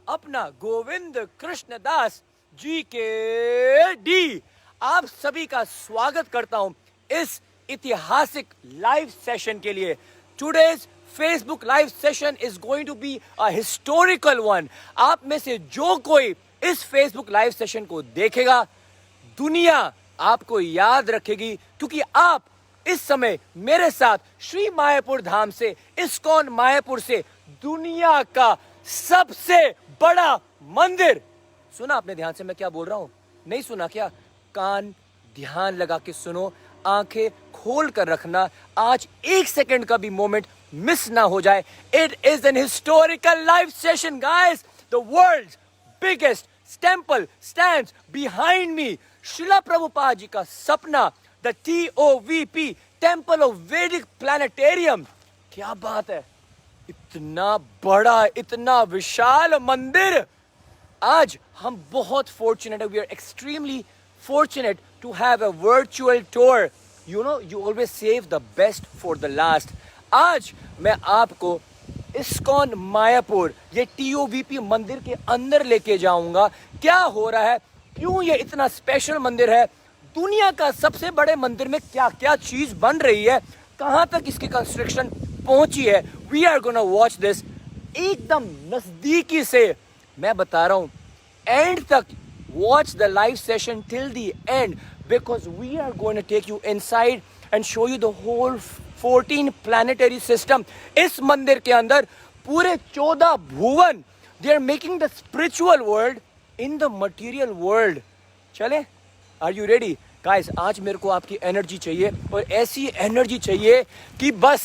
अपना गोविंद कृष्ण दास जी के डी आप सभी का स्वागत करता हूं इस ऐतिहासिक लाइव सेशन के लिए। Today's Facebook live session is going to be a historical one. आप में से जो कोई इस फेसबुक लाइव सेशन को देखेगा, दुनिया आपको याद रखेगी, क्योंकि आप इस समय मेरे साथ श्री मायापुर धाम से, इस्कॉन मायापुर से, दुनिया का सबसे बड़ा मंदिर। सुना आपने ध्यान से मैं क्या बोल रहा हूं? नहीं सुना क्या? कान ध्यान लगा के सुनो, आंखें खोल कर रखना, आज एक सेकंड का भी मोमेंट मिस ना हो जाए। It is an historical live session guys. The world's biggest temple stands behind me. Srila Prabhupada ji का सपना, द TOVP, टेम्पल ऑफ वैदिक प्लैनेटेरियम। क्या बात है, इतना बड़ा, इतना विशाल मंदिर। आज हम बहुत फॉर्चुनेट है, we are extremely fortunate to have a virtual tour. You know, you always save the best for the last. आज मैं आपको इस्कॉन मायापुर, ये TOVP मंदिर के अंदर लेके जाऊंगा। क्या हो रहा है, क्यों ये इतना स्पेशल मंदिर है, दुनिया का सबसे बड़े मंदिर में क्या क्या चीज बन रही है, कहां तक इसकी कंस्ट्रक्शन पहुंची है। We are gonna watch this एकदम नजदीकी से। मैं बता रहा हूं, एंड तक watch the live session till the end, because we are going to take you inside and show you the whole 14 planetary system. इस मंदिर के अंदर पूरे 14 भुवन, they are making the spiritual world in the material world. चले, are you ready guys? आज मेरे को आपकी एनर्जी चाहिए, और ऐसी एनर्जी चाहिए कि बस,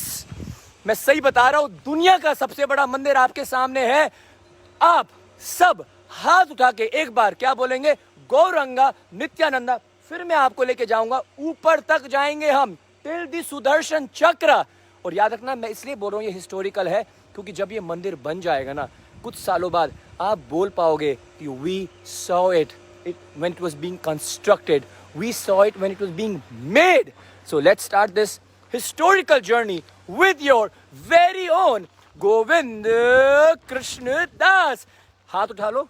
मैं सही बता रहा हूं, दुनिया का सबसे बड़ा मंदिर आपके सामने है। आप सब हाथ उठा के एक बार क्या बोलेंगे? गौरंगा नित्यानंदा। फिर मैं आपको लेके जाऊंगा, ऊपर तक जाएंगे हम, टिल दी सुदर्शन चक्र। और याद रखना, मैं इसलिए बोल रहा हूं ये हिस्टोरिकल है, क्योंकि जब ये मंदिर बन जाएगा ना, कुछ सालों बाद आप बोल पाओगे कि we saw it when it was being constructed, we saw it when it was being made. So let's start this historical journey with your very own Govind Krishna Das. हाथ उठा लो,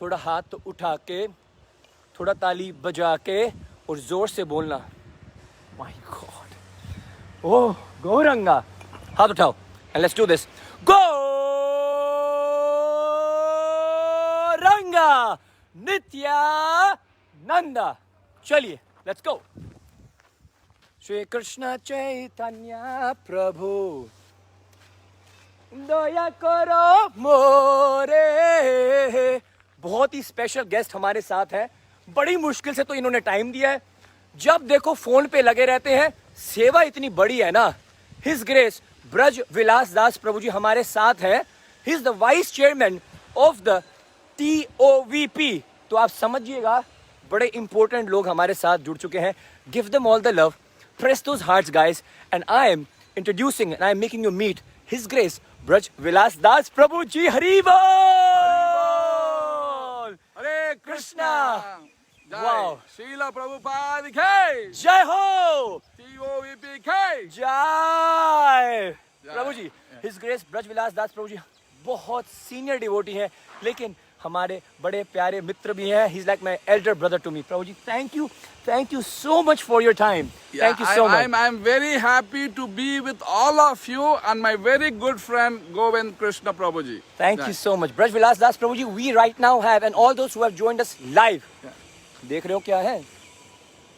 थोड़ा हाथ तो उठा के, थोड़ा ताली बजा के, और जोर से बोलना, माय गॉड, ओह गौरंगा। हाथ उठाओ and let's do this. Gauranga Nityananda. चलिए लेट्स गो। श्री कृष्ण चैतन्य प्रभु दया करो मोरे। बहुत ही स्पेशल गेस्ट हमारे साथ हैं, बड़ी मुश्किल से तो इन्होंने टाइम दिया है। जब देखो फोन पे लगे रहते हैं, सेवा इतनी बड़ी है ना। हिज ग्रेस ब्रज विलास दास प्रभु जी हमारे साथ हैं। He is the vice chairman of the TOVP। तो आप समझिएगा, बड़े इंपॉर्टेंट लोग हमारे साथ जुड़ चुके हैं। Give them all the love, press those hearts guys, and I am introducing and I am making you meet his grace Braj Vilas Das Prabhu ji. Hari बोल, हरे कृष्णा। वाओ, श्रीला प्रभुपाद की जय हो, TOVP की जय। प्रभु जी, हिज ग्रेस ब्रज विलास दास प्रभु जी बहुत सीनियर डिवोटी हैं, लेकिन हमारे बड़े प्यारे मित्र भी हैं। He is like my elder brother to me. Prabhu ji, thank you so much for your time. Thank you so much. I am very happy to be with all of you and my very good friend Govind Krishna Prabhuji. Thank you so much, Braj Vilas Das Prabhuji. We right now have, and all those who have joined us live. देख रहे हो क्या है?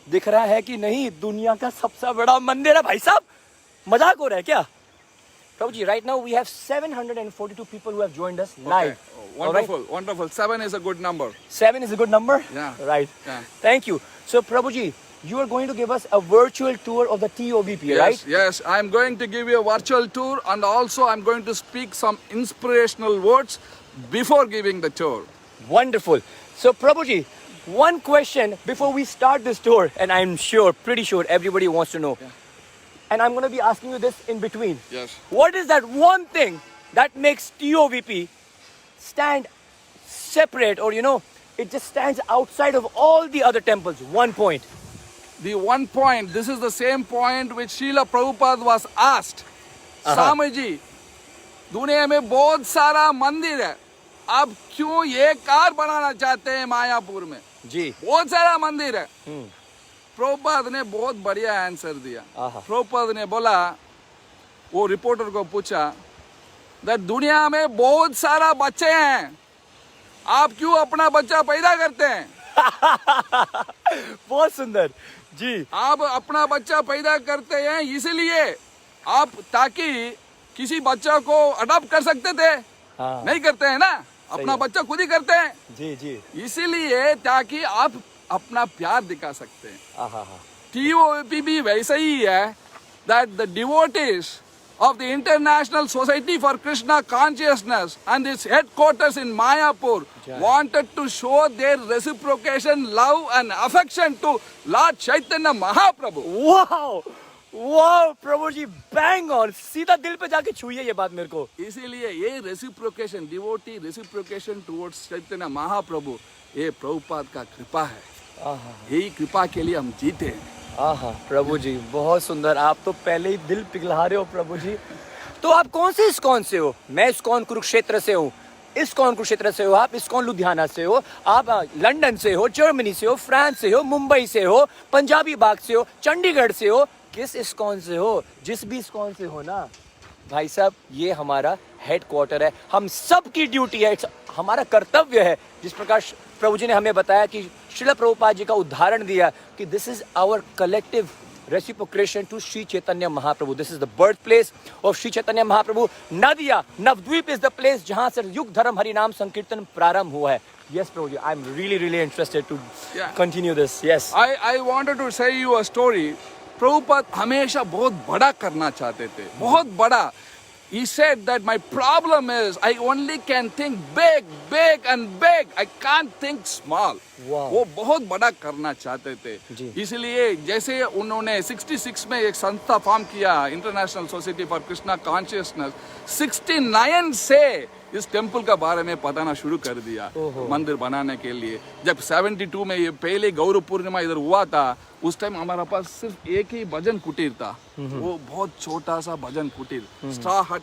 दिख रहा है कि नहीं? दुनिया का सबसे बड़ा मंदिर है भाई साहब। मजाक हो रहा है क्या? Prabhuji, right now we have 742 people who have joined us live. Okay. Oh, wonderful, wonderful. 7 is a good number. 7 is a good number? Yeah. Right. Yeah. Thank you. So, Prabhuji, you are going to give us a virtual tour of the TOVP, right? Yes, I'm going to give you a virtual tour, and also I'm going to speak some inspirational words before giving the tour. Wonderful. So, Prabhuji, one question before we start this tour, and I'm sure, pretty sure everybody wants to know. Yeah. And I'm going to be asking you this in between. Yes. What is that one thing that makes TOVP stand separate, or it just stands outside of all the other temples? One point. The one point, this is the same point which Srila Prabhupada was asked. Swami ji, दुनिया में बहुत सारा मंदिर है, आप क्यों ये car बनाना चाहते हैं मायापुर में? जी। बहुत सारा मंदिर है। प्रभुपाद ने बहुत बढ़िया आंसर दिया। प्रभुपाद ने बोला, वो रिपोर्टर को पूछा, दुनिया में बहुत सारा बच्चे हैं, आप क्यों अपना बच्चा पैदा करते हैं? बहुत सुंदर जी। आप अपना बच्चा पैदा करते हैं इसलिए आप ताकि किसी बच्चा को अडॉप्ट कर सकते थे। हाँ। नहीं करते हैं ना, अपना बच्चा खुद ही करते हैं। जी जी। इसीलिए ताकि आप अपना प्यार दिखा सकते हैं। TOP भी वैसे ही है, that the devotees of the International Society for Krishna Consciousness and its headquarters in Mayapur wanted to show their reciprocation, love and affection to Lord Chaitanya Mahaprabhu. Wow wow Prabhu ji, bang on, सीधा दिल पे जाके छुइए ये बात मेरे को। इसीलिए ये reciprocation, devotee reciprocation towards Chaitanya Mahaprabhu, ये प्रभुपाद का कृपा है। यही कृपा के लिए हम जीते हैं। प्रभु जी बहुत सुंदर, आप तो पहले ही दिल पिघला रहे हो प्रभु जी। तो आप कौन से इस्कॉन से हो? मैं इस्कॉन कुरुक्षेत्र से हूँ। इस्कॉन कुरुक्षेत्र से हो आप, इस्कॉन लुधियाना से हो आप, लंदन से हो, जर्मनी से हो, फ्रांस से हो, मुंबई से हो, पंजाबी बाग से हो, चंडीगढ़ से हो, किस इस्कॉन से हो? जिस भी इस्कॉन से हो ना भाई साहब, ये हमारा हेडक्वार्टर है। हम सब की ड्यूटी है, हमारा कर्तव्य है। जिस प्रकार प्रभु जी ने हमें बताया कि श्रील प्रभुपाद जी का उदाहरण दिया कि this is our collective reciprocation to Shri Chaitanya Mahaprabhu. This is the birth place of Shri Chaitanya Mahaprabhu. Nadia Navadwip is the place जहां से युग धर्म हरि नाम संकीर्तन प्रारंभ हुआ है। Yes, Prabhuji, I'm really interested to continue this. Yes. I wanted to say you a story. Prabhupada हमेशा बहुत बड़ा करना चाहते थे, बहुत बड़ा। He said that my problem is I only can think big and big. I can't think small. Wow. वो बहुत बड़ा करना चाहते थे। इसलिए जैसे उन्होंने 66 में एक संस्था फॉर्म किया, international society for Krishna consciousness, 69 से इस टेम्पल का बारे में बताना शुरू कर दिया, मंदिर बनाने के लिए। जब 72 में ये पहले गौरव पूर्णिमा इधर हुआ था, उस टाइम हमारा पास सिर्फ एक ही भजन कुटीर था। वो बहुत छोटा सा भजन कुटीर, स्ट्रा हट।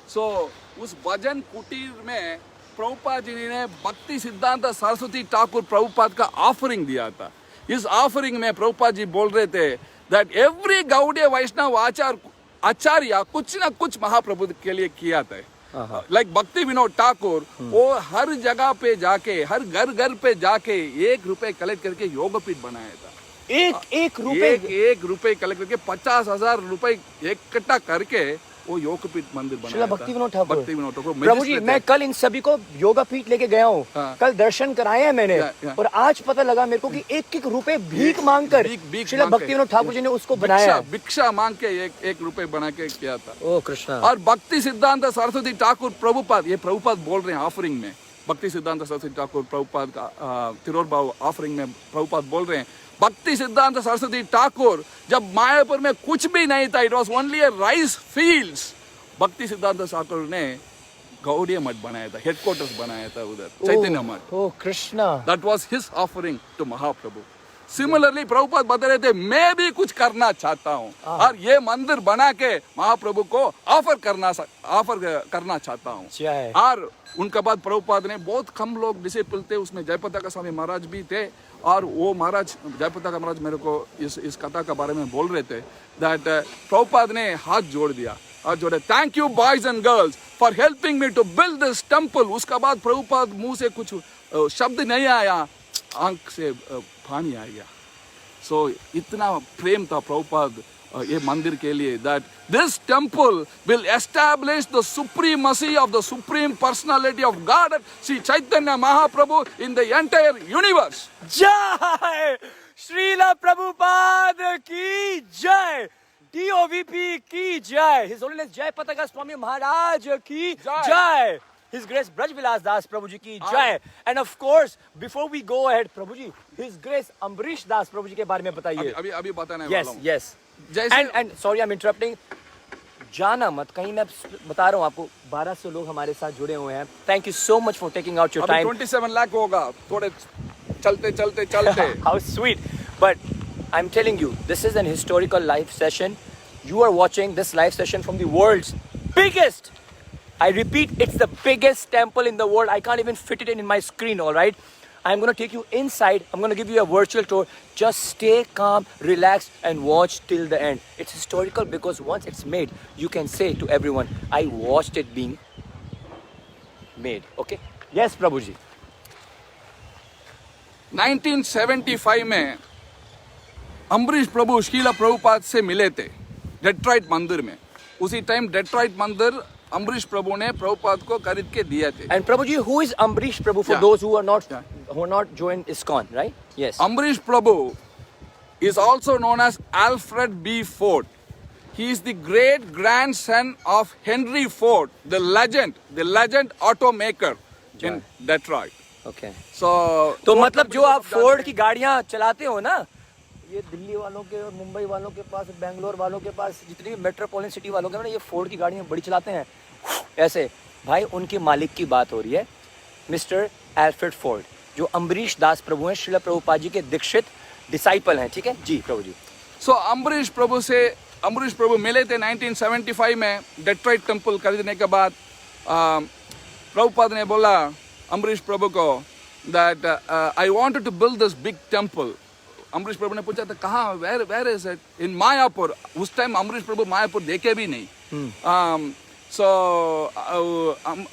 सो उस भजन कुटीर में प्रभुपाद जी ने भक्ति सिद्धांत सरस्वती ठाकुर प्रभुपाद का ऑफरिंग दिया था। इस ऑफरिंग में प्रभुपाद जी बोल रहे थे दैट एवरी गौड़ीय वैष्णव आचार्य कुछ ना कुछ महाप्रभु के लिए किया था। लाइक भक्ति विनोद ठाकुर, वो हर जगह पे जाके, हर घर पे जाके 1 रुपए कलेक्ट करके योगपीठ बनाया था। एक रुपए कलेक्ट करके 50,000 रुपए इकट्ठा करके वो योगपीठ मंदिर बनाया था। भक्ति विनोद ठाकुर प्रभु जी, मैं कल इन सभी को योगा पीठ लेके गया हूँ। कल दर्शन कराए हैं मैंने। और आज पता लगा मेरे को कि 1 रुपए भीख मांगकर श्रील भक्ति विनोद ठाकुर जी ने उसको बनाया। भिक्षा मांग के 1 रुपए बना के किया था। ओ कृष्णा। और भक्ति सिद्धांत सरस्वती ठाकुर प्रभुपाद, ये प्रभुपाद बोल रहे हैं ऑफरिंग में, भक्ति सिद्धांत सरस्वती ठाकुर प्रभुपाद का तिरुरबाव ऑफरिंग में प्रभुपाद बोल रहे हैं, भक्ति सिद्धांत सरस्वती ठाकुर जब मायापुर में कुछ भी नहीं था, it was only A rice fields, भक्ति सिद्धांत ठाकुर ने गौड़ीय मठ बनाया था, हेडक्वार्टर्स बनाया था उधर, Chaitanya Math. Oh Krishna, that was his offering to Mahaprabhu. Similarly Prabhupada बता रहे थे, मैं भी कुछ करना चाहता हूँ और ये मंदिर बना के महाप्रभु को ऑफर करना चाहता हूँ। और उनके बाद प्रभुपाद ने, बहुत कम लोग डिसिपल थे उसमें, जयपताका स्वामी महाराज भी थे। और वो महाराज, जयपताका महाराज मेरे को इस कथा के बारे में बोल रहे थे दैट प्रभुपाद ने हाथ जोड़ दिया और जोड़े, thank you boys and girls for helping me to build this temple. उसके बाद प्रभुपाद मुंह से कुछ शब्द नहीं आया, आंख से पानी आ गया। सो इतना प्रेम था प्रभुपाद ये मंदिर के लिए, that this temple will establish the supremacy of the supreme personality of God Shri Chaitanya Mahaprabhu in the entire universe. जय श्रील प्रभुपाद की जय, DOVP की जय, हिज होलीनेस जयपताका स्वामी महाराज की जय, His Grace Braj Vilas Das Prabhu ji ki jai. And of course, before we go ahead, Prabhu ji, His Grace Ambrish Das Prabhu ji के बारे में बताइए। अभी बताने वाला हूँ। Yes. And sorry, I'm interrupting. जाना मत कहीं, मैं बता रहा हूँ आपको, 1200 लोग हमारे साथ जुड़े हुए हैं। Thank you so much for taking out your time. 27 lakh होगा, थोड़े चलते। How sweet. But I'm telling you, this is an historical live session. You are watching this live session from the world's biggest I repeat, it's the biggest temple in the world. I can't even fit it in my screen, all right? I'm going to take you inside. I'm going to give you a virtual tour. Just stay calm, relax, and watch till the end. It's historical because once it's made, you can say to everyone, I watched it being made. Okay? Yes, Prabhuji. 1975 में अम्बरीश प्रभु शीला प्रभुपाद से मिले थे Detroit मंदिर में. उसी time Detroit मंदिर अम्बरीश प्रभु ने प्रभुपाद को खरीद के दिए थे. And Prabhuji, who is Ambrish Prabhu for Yeah. those who are Yeah. not joined ISKCON, right? Yes. Ambrish Prabhu is also known as Alfred B. Ford. He is the great grandson of Henry Ford, the legend automaker in Detroit. Okay. So, तो Ford मतलब company जो आप was Ford की गाड़ियां चलाते हो ना, ये दिल्ली वालों के और मुंबई वालों के पास, बेंगलोर वालों के पास, जितनी भी मेट्रोपॉलिटन सिटी वालों के ना, ये फोर्ड की गाड़ियां बड़ी चलाते हैं ऐसे. भाई उनके मालिक की बात हो रही है, मिस्टर एल्फ्रेड फोर्ड, जो अम्बरीश दास प्रभु हैं, श्रीला प्रभुपाद जी के दीक्षित डिसाइपल हैं. ठीक है जी प्रभु जी. So, अम्बरीश प्रभु मिले थे 1975 में डेट्रॉइट टेम्पल खरीदने के बाद. प्रभुपाद ने बोला अम्बरीश प्रभु को that I wanted to build this big temple. Ambarish प्रभु ने पूछा था कहाँ, where is it? In Mayapur. उस टाइम अम्बरीश प्रभु मायापुर देखे भी नहीं. So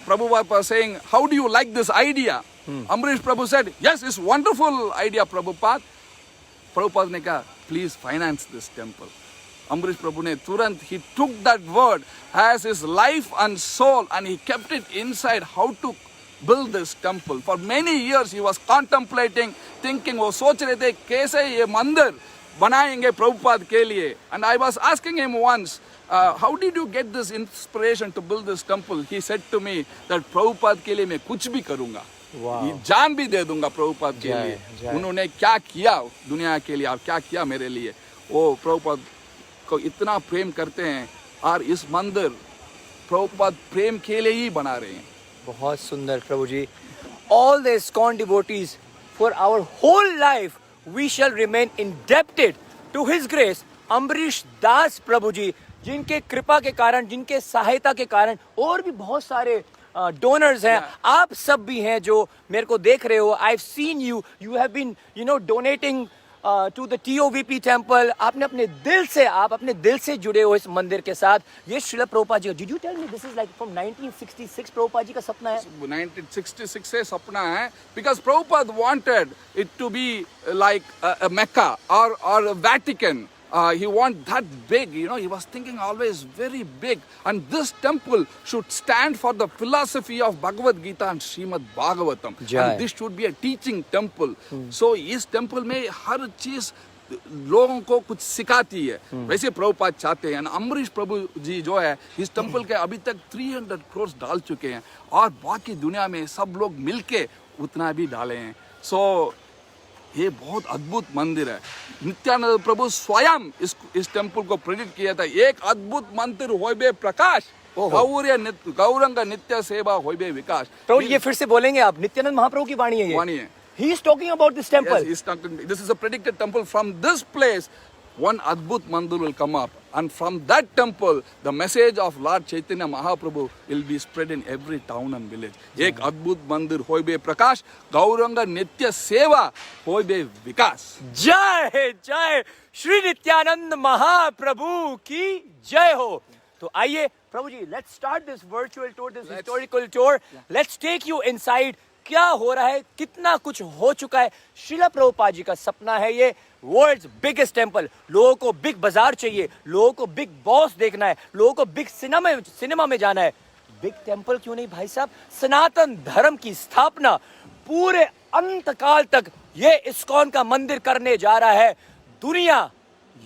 Prabhupada was saying, how do you like this idea? Ambrish Prabhu said, yes, it's wonderful idea, Prabhupada. Prabhupada ne kaha, please finance this temple. Ambrish Prabhu ne turant, he took that word as his life and soul and he kept it inside how to build this temple. For many years he was contemplating, thinking, वो सोच रहे थे कैसे ये मंदिर बनाएंगे प्रभुपाद के लिए. And I was asking him once, how did you get this inspiration to build this temple? He said to me that Prabhupada के लिए मैं कुछ भी करूँगा. जान भी दे दूंगा प्रभुपाद के लिए. उन्होंने क्या किया दुनिया के लिए और क्या किया मेरे लिए, वो प्रभुपाद को इतना प्रेम करते हैं और इस मंदिर प्रभुपाद प्रेम के लिए ही बना रहे हैं. बहुत सुंदर प्रभु जी. All the ISKCON devotees, for our whole life we shall remain indebted to His grace, Ambarish दास प्रभु जी, जिनके कृपा के कारण, जिनके सहायता के कारण और भी बहुत सारे डोनर्स हैं. आप सब भी हैं जो मेरे को देख रहे हो. I've seen you have been donating to the TOVP temple. आपने अपने दिल से जुड़े हो इस मंदिर के साथ. ये श्रीला प्रभुपाद जी, did you tell me this is like from 1966 Prabhupada ji का सपना है? 1966 से सपना है, because Prabhupada wanted it to be like a Mecca or a Vatican. He wanted that big, he was thinking always very big. And this temple should stand for the philosophy of Bhagavad Gita and Srimad Bhagavatam. And this should be a teaching temple. So, इस temple में हर चीज लोगों को कुछ सिखाती है. वैसे प्रभुपाद चाहते हैं. अम्बरीश प्रभु जी जो है इस टेम्पल के अभी तक 300 crores डाल चुके हैं और बाकी दुनिया में सब लोग मिलके उतना भी डाले हैं. So, ये बहुत अद्भुत मंदिर है. नित्यानंद प्रभु स्वयं इस टेम्पल को प्रेरित किया था. एक अद्भुत मंदिर होइबे प्रकाश, गौरंग नित्य सेवा होइबे विकास. प्रभु ये फिर से बोलेंगे आप? नित्यानंद महाप्रभु की वाणी है ये. वाणी है. He is talking about this temple. Yes, this is a predicted temple. From this place, one Adbhut Mandir will come up. And from that temple, the message of Lord Chaitanya Mahaprabhu will be spread in every town and village. Ek Adbhut Mandir hoibe prakash, Gauranga Nitya Seva hoibe vikas. जय जय श्री नित्यानंद महाप्रभु की जय हो. तो आइए प्रभु ji, let's start this virtual tour, this historical tour. Let's take you inside. क्या हो रहा है, कितना कुछ हो चुका है. श्रीला प्रभुपाद जी का सपना है ये वर्ल्ड्स बिगेस्ट टेम्पल. लोगों को बिग बाजार चाहिए, लोगों को बिग बॉस देखना है, लोगों को बिग सिनेमा में जाना है. बिग टेम्पल क्यों नहीं भाई साहब? सनातन धर्म की स्थापना पूरे अंत काल तक ये इस्कॉन का मंदिर करने जा रहा है. दुनिया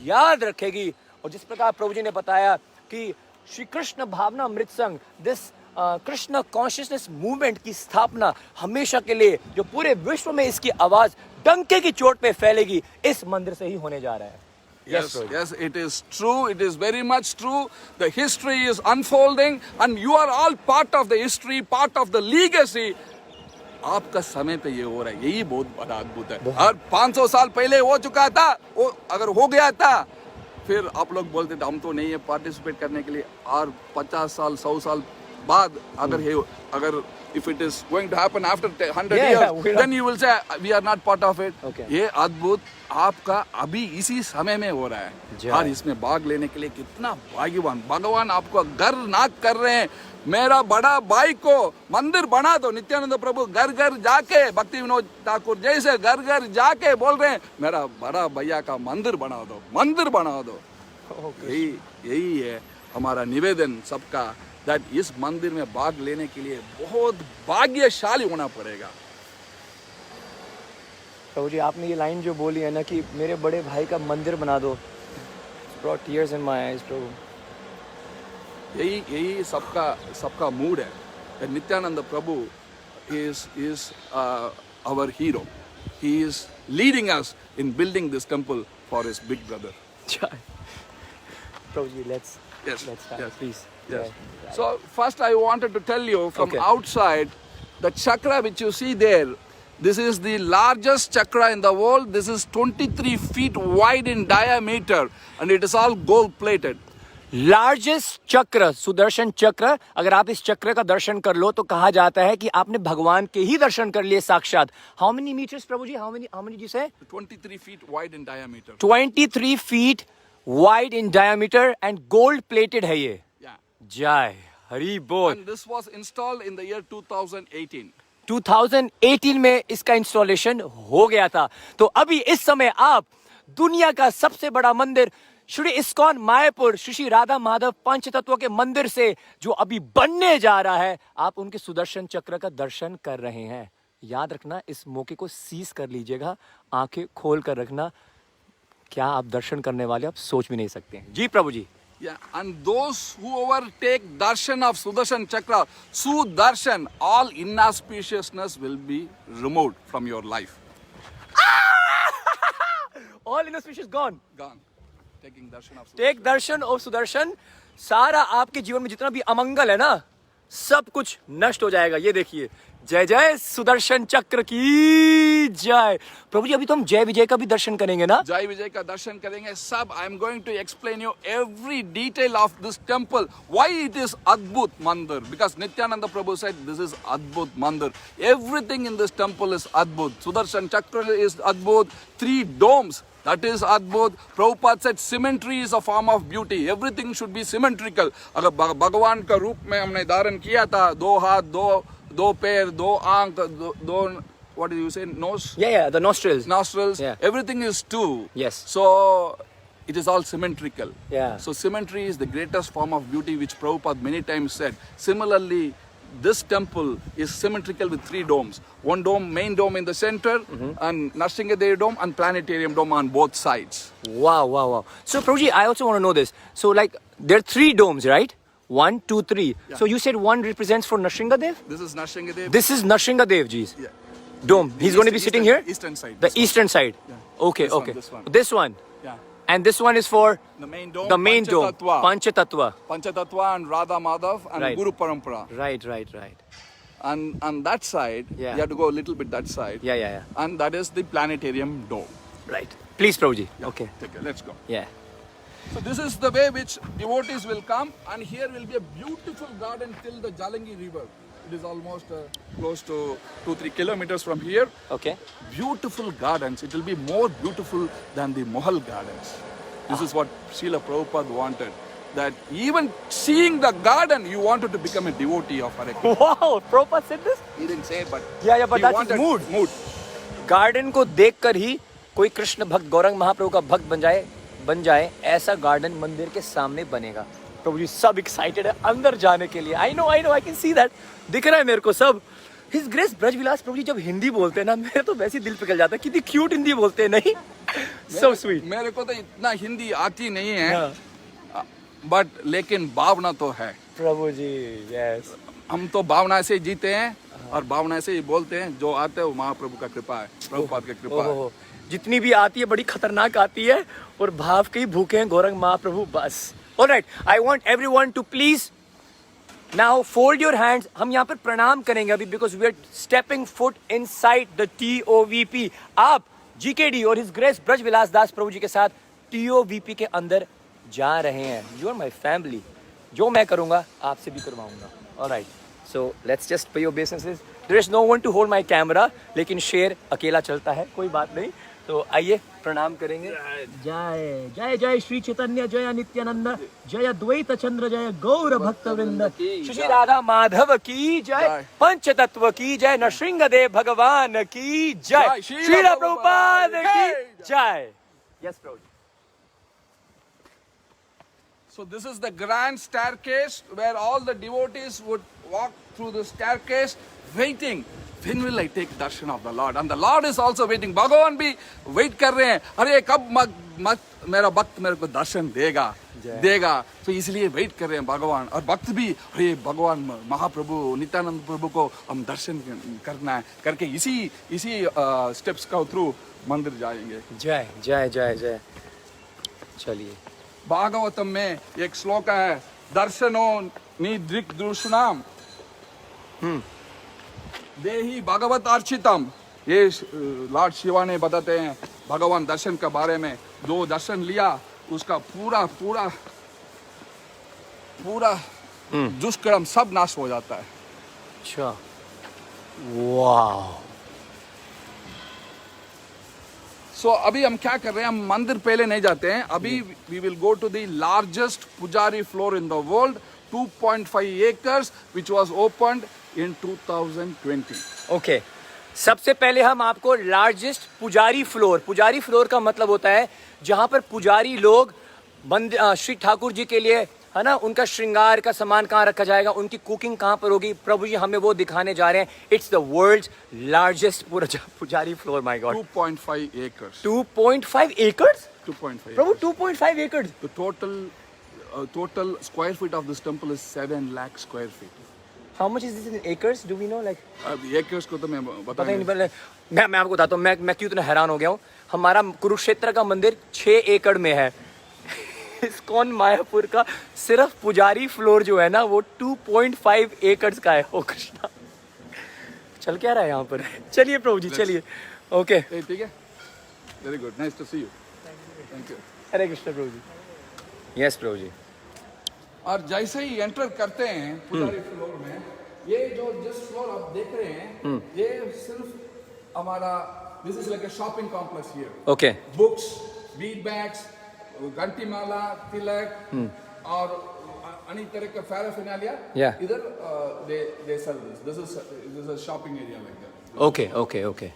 याद रखेगी. और जिस प्रकार प्रभु जी ने बताया कि श्री कृष्ण भावना अमृत संघ, दिस कृष्ण कॉन्शियसनेस मूवमेंट की स्थापना हमेशा के लिए, जो पूरे विश्व में इसकी आवाज डंके की चोट पे फैलेगी, इस मंदिर से ही होने जा रहा है. Yes, it is true. It is very much true. The history is unfolding and you are all part of the history, part of the legacy. आपका समय पे ये हो रहा है, यही बहुत बड़ा अद्भुत है. और 500 साल पहले हो चुका था, वो अगर हो गया था, फिर आप लोग बोलते थे हम तो नहीं है पार्टिसिपेट करने के लिए. और 50 साल 100 साल बाद अगर if it is going to happen after 100 Yeah, years, then you will say we are not part of it. Okay. ये अद्भुत आपका अभी इसी समय में हो रहा है और इसमें भाग लेने के लिए कितना भाग्यवान भगवान आपको गर्व कर रहे हैं। मेरा बड़ा भाई को मंदिर बना दो, नित्यानंद प्रभु घर घर जाके भक्ति विनोद ठाकुर जैसे घर घर जाके बोल रहे हैं मेरा बड़ा भैया का मंदिर बना दो। यही है हमारा निवेदन सबका, दैट इस मंदिर में भाग लेने के लिए बहुत भाग्यशाली होना पड़ेगा। प्रभु जी आपने ये लाइन जो बोली है ना कि मेरे बड़े भाई का मंदिर बना दो, brought tears in my eyes प्रभु। यही सबका मूड है। नित्यानंद प्रभु is our hero. He is leading us in building this temple for his big brother. Prabhu ji let's start, yes. please. Yes. Yeah. So first I wanted to tell you from Okay. outside, the chakra which you see there, this is the largest chakra in the world. This is 23 feet wide in diameter and it is all gold plated. Largest चक्र, सुदर्शन चक्र, अगर आप इस चक्र का दर्शन कर लो तो कहा जाता है कि आपने भगवान के ही दर्शन कर लिए साक्षात। How many meters Prabhu ji? How many जी से? 23 feet wide in diameter. 23 feet wide in diameter and gold plated है ये। Yeah. जय हरि बोल। And this was installed in the year 2018. 2018 में इसका इंस्टॉलेशन हो गया था। तो अभी इस समय आप दुनिया का सबसे बड़ा मंदिर श्री इस्कॉन मायापुर श्री राधा माधव पंचतत्व के मंदिर से जो अभी बनने जा रहा है, आप उनके सुदर्शन चक्र का दर्शन कर रहे हैं। याद रखना, इस मौके को सीज कर लीजिएगा, आंखें खोल कर रखना। क्या आप दर्शन करने वाले आप सोच भी नहीं सकते हैं। जी प्रभु जी। Yeah, and those whoever take darshan of Sudarshan Chakra, Sudarshan, all inauspiciousness will be removed from your life. All inauspicious gone. Gone. Taking darshan of Sudarshan. Take darshan और सुदर्शन, सारा आपके जीवन में जितना भी अमंगल है ना, सब कुछ नष्ट हो जाएगा। ये देखिए, जय जय सुदर्शन चक्र की जय। प्रभु जी अभी तो हम जय विजय का भी दर्शन करेंगे ना? जय विजय का दर्शन करेंगे सब। I am going to explain you every detail of this temple, why it is Adbhut Mandir, because Nityananda Prabhu said this is Adbhut Mandir. Everything in this temple is Adbhut. Sudarshan Chakra is Adbhut. 3 domes, that is Adbhut. Prabhupada said symmetry is a form of beauty. Everything should be symmetrical. अगर भगवान का रूप में हमने धारण किया था, 2 हाथ, 2 पैर, 2 आंख, 2 what did you say, nose? Yeah, the nostrils. Yeah. Everything is 2. Yes. So it is all symmetrical. Yeah. So symmetry is the greatest form of beauty, which Prabhupada many times said. Similarly, this temple is symmetrical with 3 domes. 1 dome, main dome in the center, and Narsingadev dome and planetarium dome on both sides. Wow. So Prabhuji, I also want to know this. So like there are 3 domes, right? 1, 2, 3. Yeah. So you said 1 represents for Narsingadev? This is Narsingadev. This is Narsingadev ji's Yeah. dome. He's going to be sitting here? Eastern side. The this one. eastern side. Yeah. Okay, This one, okay. this one. This one. Yeah. And this one is for The main dome. the main dome. Panchatattva. Panchatattva. Panchatattva and Radha Madhav and Right. Guru Parampara. Right. And on that side, Yeah. you have to go a little bit that side. Yeah. And that is the planetarium dome. Right. Please, Prabhuji. Yeah. Okay. Take it. Let's go. Yeah. So this is the way which devotees will come, and here will be a beautiful garden till the Jalangi river. It is almost close to 2-3 kilometers from here. Okay. Beautiful gardens. It will be more beautiful than the Mahal gardens. This is what Srila Prabhupada wanted. That even seeing the garden, you wanted to become a devotee of Hare Krishna. Wow, Prabhupada said this? He didn't say, but Yeah, but he that's wanted his mood. Mood. Garden को देखकर ही कोई कृष्ण भक्त गौरंग महाप्रभु का भक्त बन जाए ऐसा garden मंदिर के सामने बनेगा। प्रभु जी सब एक्साइटेड है अंदर जाने के लिए। I know I can see that, दिख रहा है मेरे को सब। हिज ग्रेस ब्रजविलास प्रभु जी जब हिंदी बोलते हैं ना, मेरे तो वैसे दिल पिघल जाता है। कितनी क्यूट हिंदी बोलते हैं, नहीं? So sweet. मेरे को तो इतना हिंदी आती नहीं है, बट लेकिन भावना तो है। प्रभु जी यस, हम तो भावना से जीते हैं और भावना से ही बोलते हैं। जो आते हैं वो महाप्रभु का कृपा है, प्रभुपाद की कृपा है। जितनी भी आती है बड़ी खतरनाक आती है, और भाव के ही भूखे हैं गौरंग महाप्रभु बस। Alright, I want everyone to please now fold your hands. हम यहाँ पर प्रणाम करेंगे अभी, because we are stepping foot inside the TOVP। आप GKD और हिज ग्रेस ब्रजविलास दास प्रभु जी के साथ TOVP के अंदर जा रहे हैं। You are my family. जो मैं करूंगा आपसे भी करवाऊंगा। Alright. So let's just pay obeisances. There is no one to hold my camera, लेकिन शेर अकेला चलता है, कोई बात नहीं. तो आइए प्रणाम करेंगे. जय जय जय श्री चैतन्य, जय नित्यानंद, जय द्वैत चंद्र, जय गौर भक्त वृंद, श्री राधा माधव की जय, पंच तत्व की जय, नृसिंहदेव भगवान की जय, श्री प्रभुपाद की जय. Yes, Prabhu. So this is the grand staircase where all the devotees would walk through the staircase waiting. When will I take darshan of the Lord? And the Lord is also waiting. भगवान भी wait कर रहे हैं. अरे कब मेरा भक्त मेरे को दर्शन देगा. तो इसलिए wait कर रहे हैं भगवान. और भक्त भी अरे भगवान महाप्रभु नित्यानंद प्रभु को हम दर्शन करना है करके इसी steps का थ्रू मंदिर जाएंगे. जय जय जय जय. चलिए. भागवतम में एक श्लोक है, दर्शनो निदृग्दृष्णाम देहि भगवत अर्चितम. ये लॉर्ड शिवा ने बताते हैं भगवान दर्शन के बारे में. जो दर्शन लिया उसका पूरा दुष्कर्म सब नाश हो जाता है. अच्छा. वाह. सो अभी हम क्या कर रहे हैं, हम मंदिर पहले नहीं जाते हैं. अभी we will go to the largest pujari floor in the world, 2.5 acres, which was opened in 2020. Okay. सबसे पहले हम आपको लार्जेस्ट पुजारी फ्लोर का मतलब होता है जहां पर पुजारी लोग श्री ठाकुर जी के लिए, है ना, उनका श्रृंगार का सामान कहाँ रखा जाएगा, उनकी कुकिंग कहाँ पर होगी, प्रभु जी हमें वो दिखाने जा रहे हैं. It's the world's largest pujari floor. My God. 2.5 acres. 2.5 acres? 2.5. Prabhu 2.5 acres. The total square feet of this temple is 7 lakh square feet. How much is this in acres? Do we know, like? acres को तो मैं पता ही नहीं. पहले मैं आपको बताता हूँ, मैं क्यों इतना हैरान हो गया हूँ. हमारा कुरुक्षेत्र का मंदिर 6 एकड़ में है. इस्कॉन मायापुर का सिर्फ पुजारी फ्लोर जो है ना वो 2.5 एकड़ का है. ओ कृष्णा, चल क्या रहा है यहाँ पर. चलिए प्रभु जी, चलिए. ओके, ठीक है. Very good, nice to see you. Thank you. Hare Krishna Prabhu ji. Yes Prabhu ji. और जैसे ही एंटर करते हैं पुजारी फ्लोर में, ये जिस फ्लोर आप देख रहे हैं, ये सिर्फ हमारा, this is like a shopping complex here. Okay. Books, Beed bags, घंटी माला, तिलक और any तरह का पैराफिनालिया. इधर they sell this. This is a shopping area like that. Okay.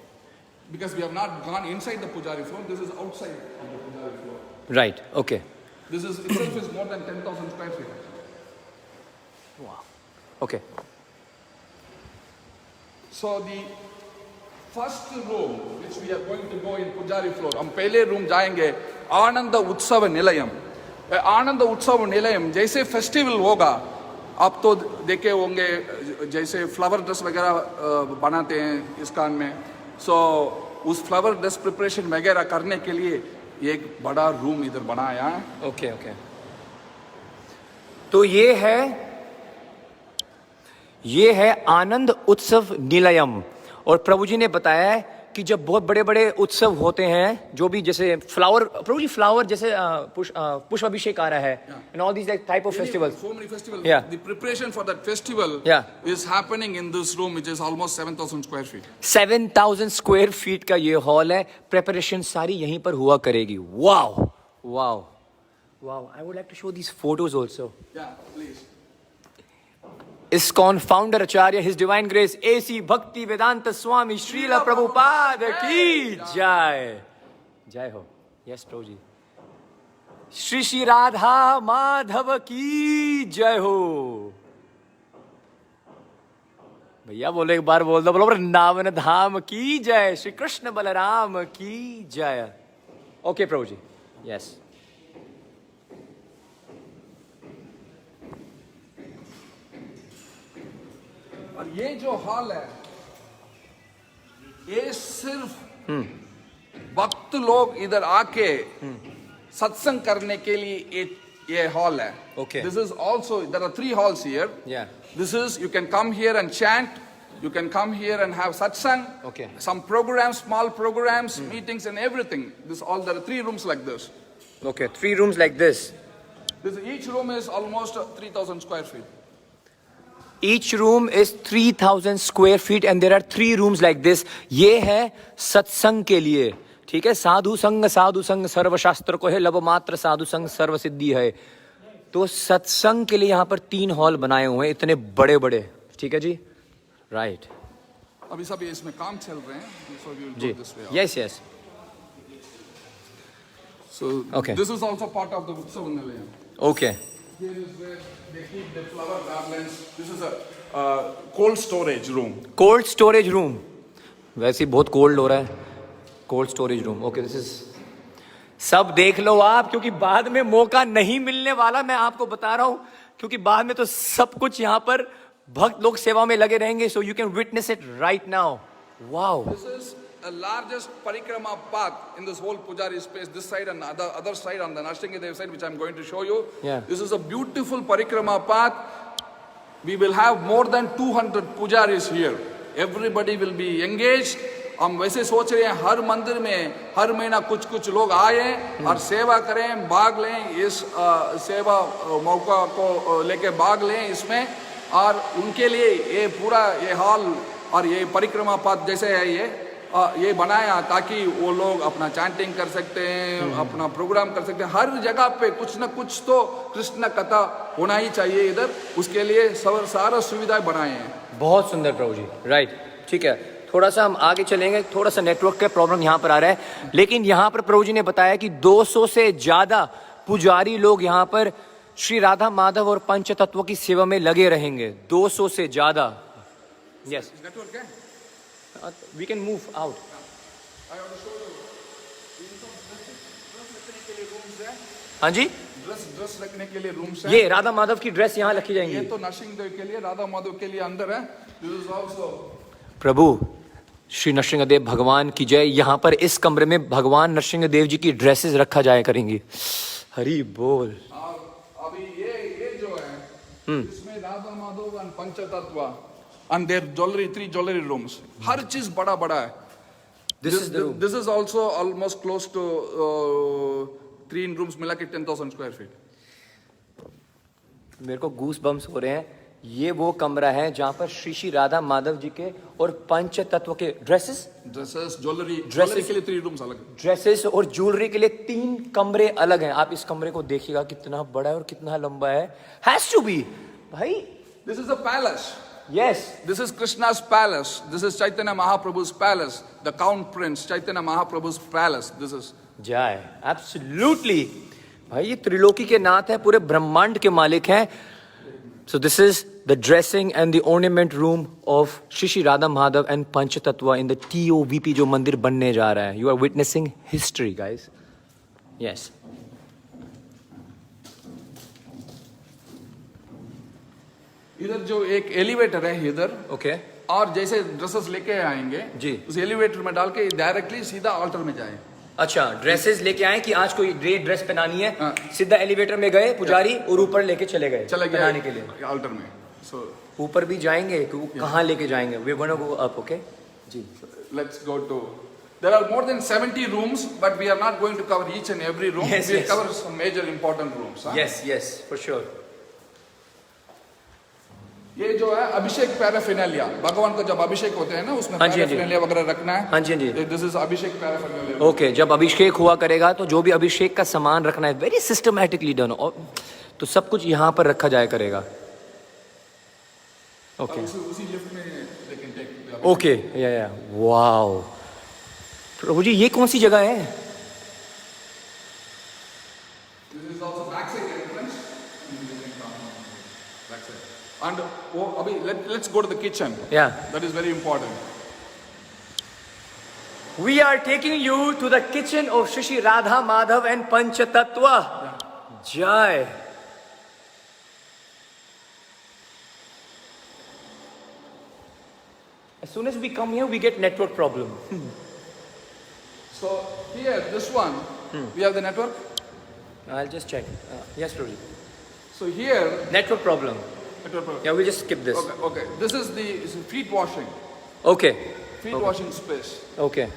Because we have not gone inside the pujari floor, this is outside of the pujari floor. Right. Okay. This is itself is more than 10,000 square feet. Wow. Okay. So the first room which we are going to go in pujari floor, हम पहले room जाएंगे आनंद उत्सव निलयम. आनंद उत्सव निलयम जैसे festival होगा, आप तो देखे होंगे जैसे फ्लावर ड्रेस वगैरह बनाते हैं इस्कॉन में. सो उस फ्लावर ड्रेस प्रिपरेशन वगैरह करने के लिए एक बड़ा रूम इधर बनाया है. ओके. तो ये है आनंद उत्सव निलयम. और प्रभु जी ने बताया है कि जब बहुत बड़े बड़े उत्सव होते हैं, जो भी जैसे फ्लावर, प्रभु जी फ्लावर जैसे पुष्प अभिषेक आ रहा है, and all these like type of festivals. So many festivals. Yeah. The preparation for that festival is happening in this room, which is almost 7,000 square feet. 7,000 square feet का ये हॉल है. Preparation सारी यहीं पर हुआ करेगी. Wow. I would like to show these photos also. Yeah, please. ISKCON founder Acharya, His Divine Grace A.C. Bhakti Vedanta Swami Srila Prabhupada की जय. जय हो. Yes प्रभु जी. श्री राधा माधव की जय हो. भैया बोलो, एक बार बोल दो. बोलो वृंदावन धाम की जय. श्री कृष्ण बलराम की जय. ओके प्रभु जी. यस. और ये जो हॉल है, ये सिर्फ भक्त लोग इधर आके सत्संग करने के लिए ये हॉल है. Okay. This is also, there are 3 halls here. Yeah. This is, you can come here and chant, you can come here and have satsang. Okay. Some programs, small programs, meetings and everything. There are 3 rooms like this. Okay, 3 rooms like this. Each room is almost 3,000 square feet. Each room is 3000 square feet and there are 3 rooms like this. ये है सत्संग के लिए, ठीक है. साधु संग सर्वशास्त्र को है, लब मात्र साधु संग सर्व सिद्धि है. तो सत्संग के लिए यहाँ पर 3 हॉल बनाए हुए हैं, इतने बड़े बड़े, ठीक है जी. राइट. अभी सब इसमें काम चल रहे हैं. So we will जी. go this way. Yes. So Okay. this is also part of the Utsav Nilayam. Okay. Here is where they keep the flower garlands. This is a cold storage room. Cold storage room. वैसे ही बहुत cold हो रहा है. Cold storage room. Okay, this is. सब देख लो आप, क्योंकि बाद में मौका नहीं मिलने वाला. मैं आपको बता रहा हूं, क्योंकि बाद में तो सब कुछ यहाँ पर भक्त लोग सेवा में लगे रहेंगे. So you can witness it right now. Wow. This is the largest parikrama path in this whole Pujari space. This side and the other side on the Narsinghadev side, which I'm going to show you. Yeah. This is a beautiful parikrama path. We will have more than 200 pujaris here. Everybody will be engaged. हम वैसे सोच रहे हैं हर मंदिर में हर महीना कुछ लोग आए और सेवा करें, भाग लें इस सेवा मौका को लेके भाग लें इसमें. और उनके लिए ये पूरा ये हॉल और ये परिक्रमा पथ जैसे है ये बनाया ताकि वो लोग अपना चैंटिंग कर सकते हैं, अपना प्रोग्राम कर सकते हैं. हर जगह पे कुछ ना कुछ तो कृष्ण कथा होना ही चाहिए इधर. उसके लिए सारा सुविधाएं बनाए हैं. बहुत सुंदर प्रभु जी. राइट. ठीक है, थोड़ा सा हम आगे चलेंगे. थोड़ा सा नेटवर्क का प्रॉब्लम यहाँ पर आ रहा है, लेकिन यहाँ पर प्रभु जी ने बताया कि 200 से ज्यादा पुजारी लोग यहाँ पर श्री राधा माधव और पंच तत्व की सेवा में लगे रहेंगे. 200 से ज्यादा. यस, नेटवर्क है. We can move out. हाँ जी, ड्रेस रखने के लिए रूम्स है. ये राधा माधव की ड्रेस यहाँ रखी ये जाएंगी. तो नरसिंहदेव के लिए, राधा माधव के लिए अंदर है. दिस इज आल्सो प्रभु श्री नरसिंहदेव भगवान की जय. यहाँ पर इस कमरे में भगवान नरसिंहदेव जी की ड्रेसेस रखा जाया करेंगी. हरि बोल. अभी ये जो है इसमें राधा माधव और पंचतत्व and their jewelry, 3 jewelry rooms. हर चीज बड़ा है. This is the room. This is also almost close to 3 rooms मिला के 10,000 square feet. मेरे को गूस बम्स हो रहे हैं. ये वो कमरा है जहाँ पर श्री राधा माधव जी के और पंच तत्व के ड्रेसेस ज्वेलरी के लिए 3 rooms अलग. ड्रेसेस और ज्वेलरी के लिए 3 कमरे अलग हैं. आप इस कमरे को देखिएगा कितना बड़ा है और कितना लंबा है. हैज टू बी भाई. This is a palace. Yes. This is Krishna's palace. This is Chaitanya Mahaprabhu's palace. The Crown Prince, Chaitanya Mahaprabhu's palace. This is. जय. Absolutely. भाई ये त्रिलोकी के नाथ है, पूरे ब्रह्मांड के मालिक हैं. So this is the dressing and the ornament room of Shri Radha Madhav and Panch Tattva in the TOVP जो मंदिर बनने जा रहा है. You are witnessing history, guys. Yes. इधर जो एक एलिवेटर है इधर. Okay. और जैसे ड्रेसेस लेके आएंगे जी, उस एलिवेटर में डाल के डायरेक्टली सीधा ऑल्टर में जाए. अच्छा, ड्रेसेस लेके आए कि आज कोई ड्रेस पहनानी है, सीधा एलिवेटर में गए पुजारी और ऊपर लेके चले गए पहनाने के लिए. ऑल्टर में. सो ऊपर भी जाएंगे कि वो कहाँ लेके जाएंगे. We gonna go up. Okay जी. Let's go to. There are more than 70 rooms, but we are not going to cover each and every room. Yes, we will yes. cover some major important rooms. Yes, for sure. ये जो है अभिषेक पैराफिनालिया, भगवान को जब अभिषेक होते हैं ना उसमें हाँ जी, पैराफिनालिया वगैरह रखना है. हाँ जी. This is abhishek paraphernalia. Okay, जब अभिषेक हुआ करेगा तो जो भी अभिषेक का सामान रखना है, वेरी सिस्टमैटिकली डन. और तो सब कुछ यहाँ पर रखा जाया करेगा. ओके उसी लिफ्ट में they can take. ओके. या वाओ. प्रभु जी ये कौन सी जगह है? This is also backside entrance. Backside. And अभी let's go to the kitchen. Yeah. That is very important. We are taking you to the kitchen of Shri Radha Madhav and Panch Tattva. Jai. As soon as we come here, we get network problem. So here, this one, we have the network. I'll just check. Yes, Prabhuji. So here, Network problem. network problem. Yeah, we'll just skip this. Okay. This is the feet washing. Okay. Feet washing space. Okay.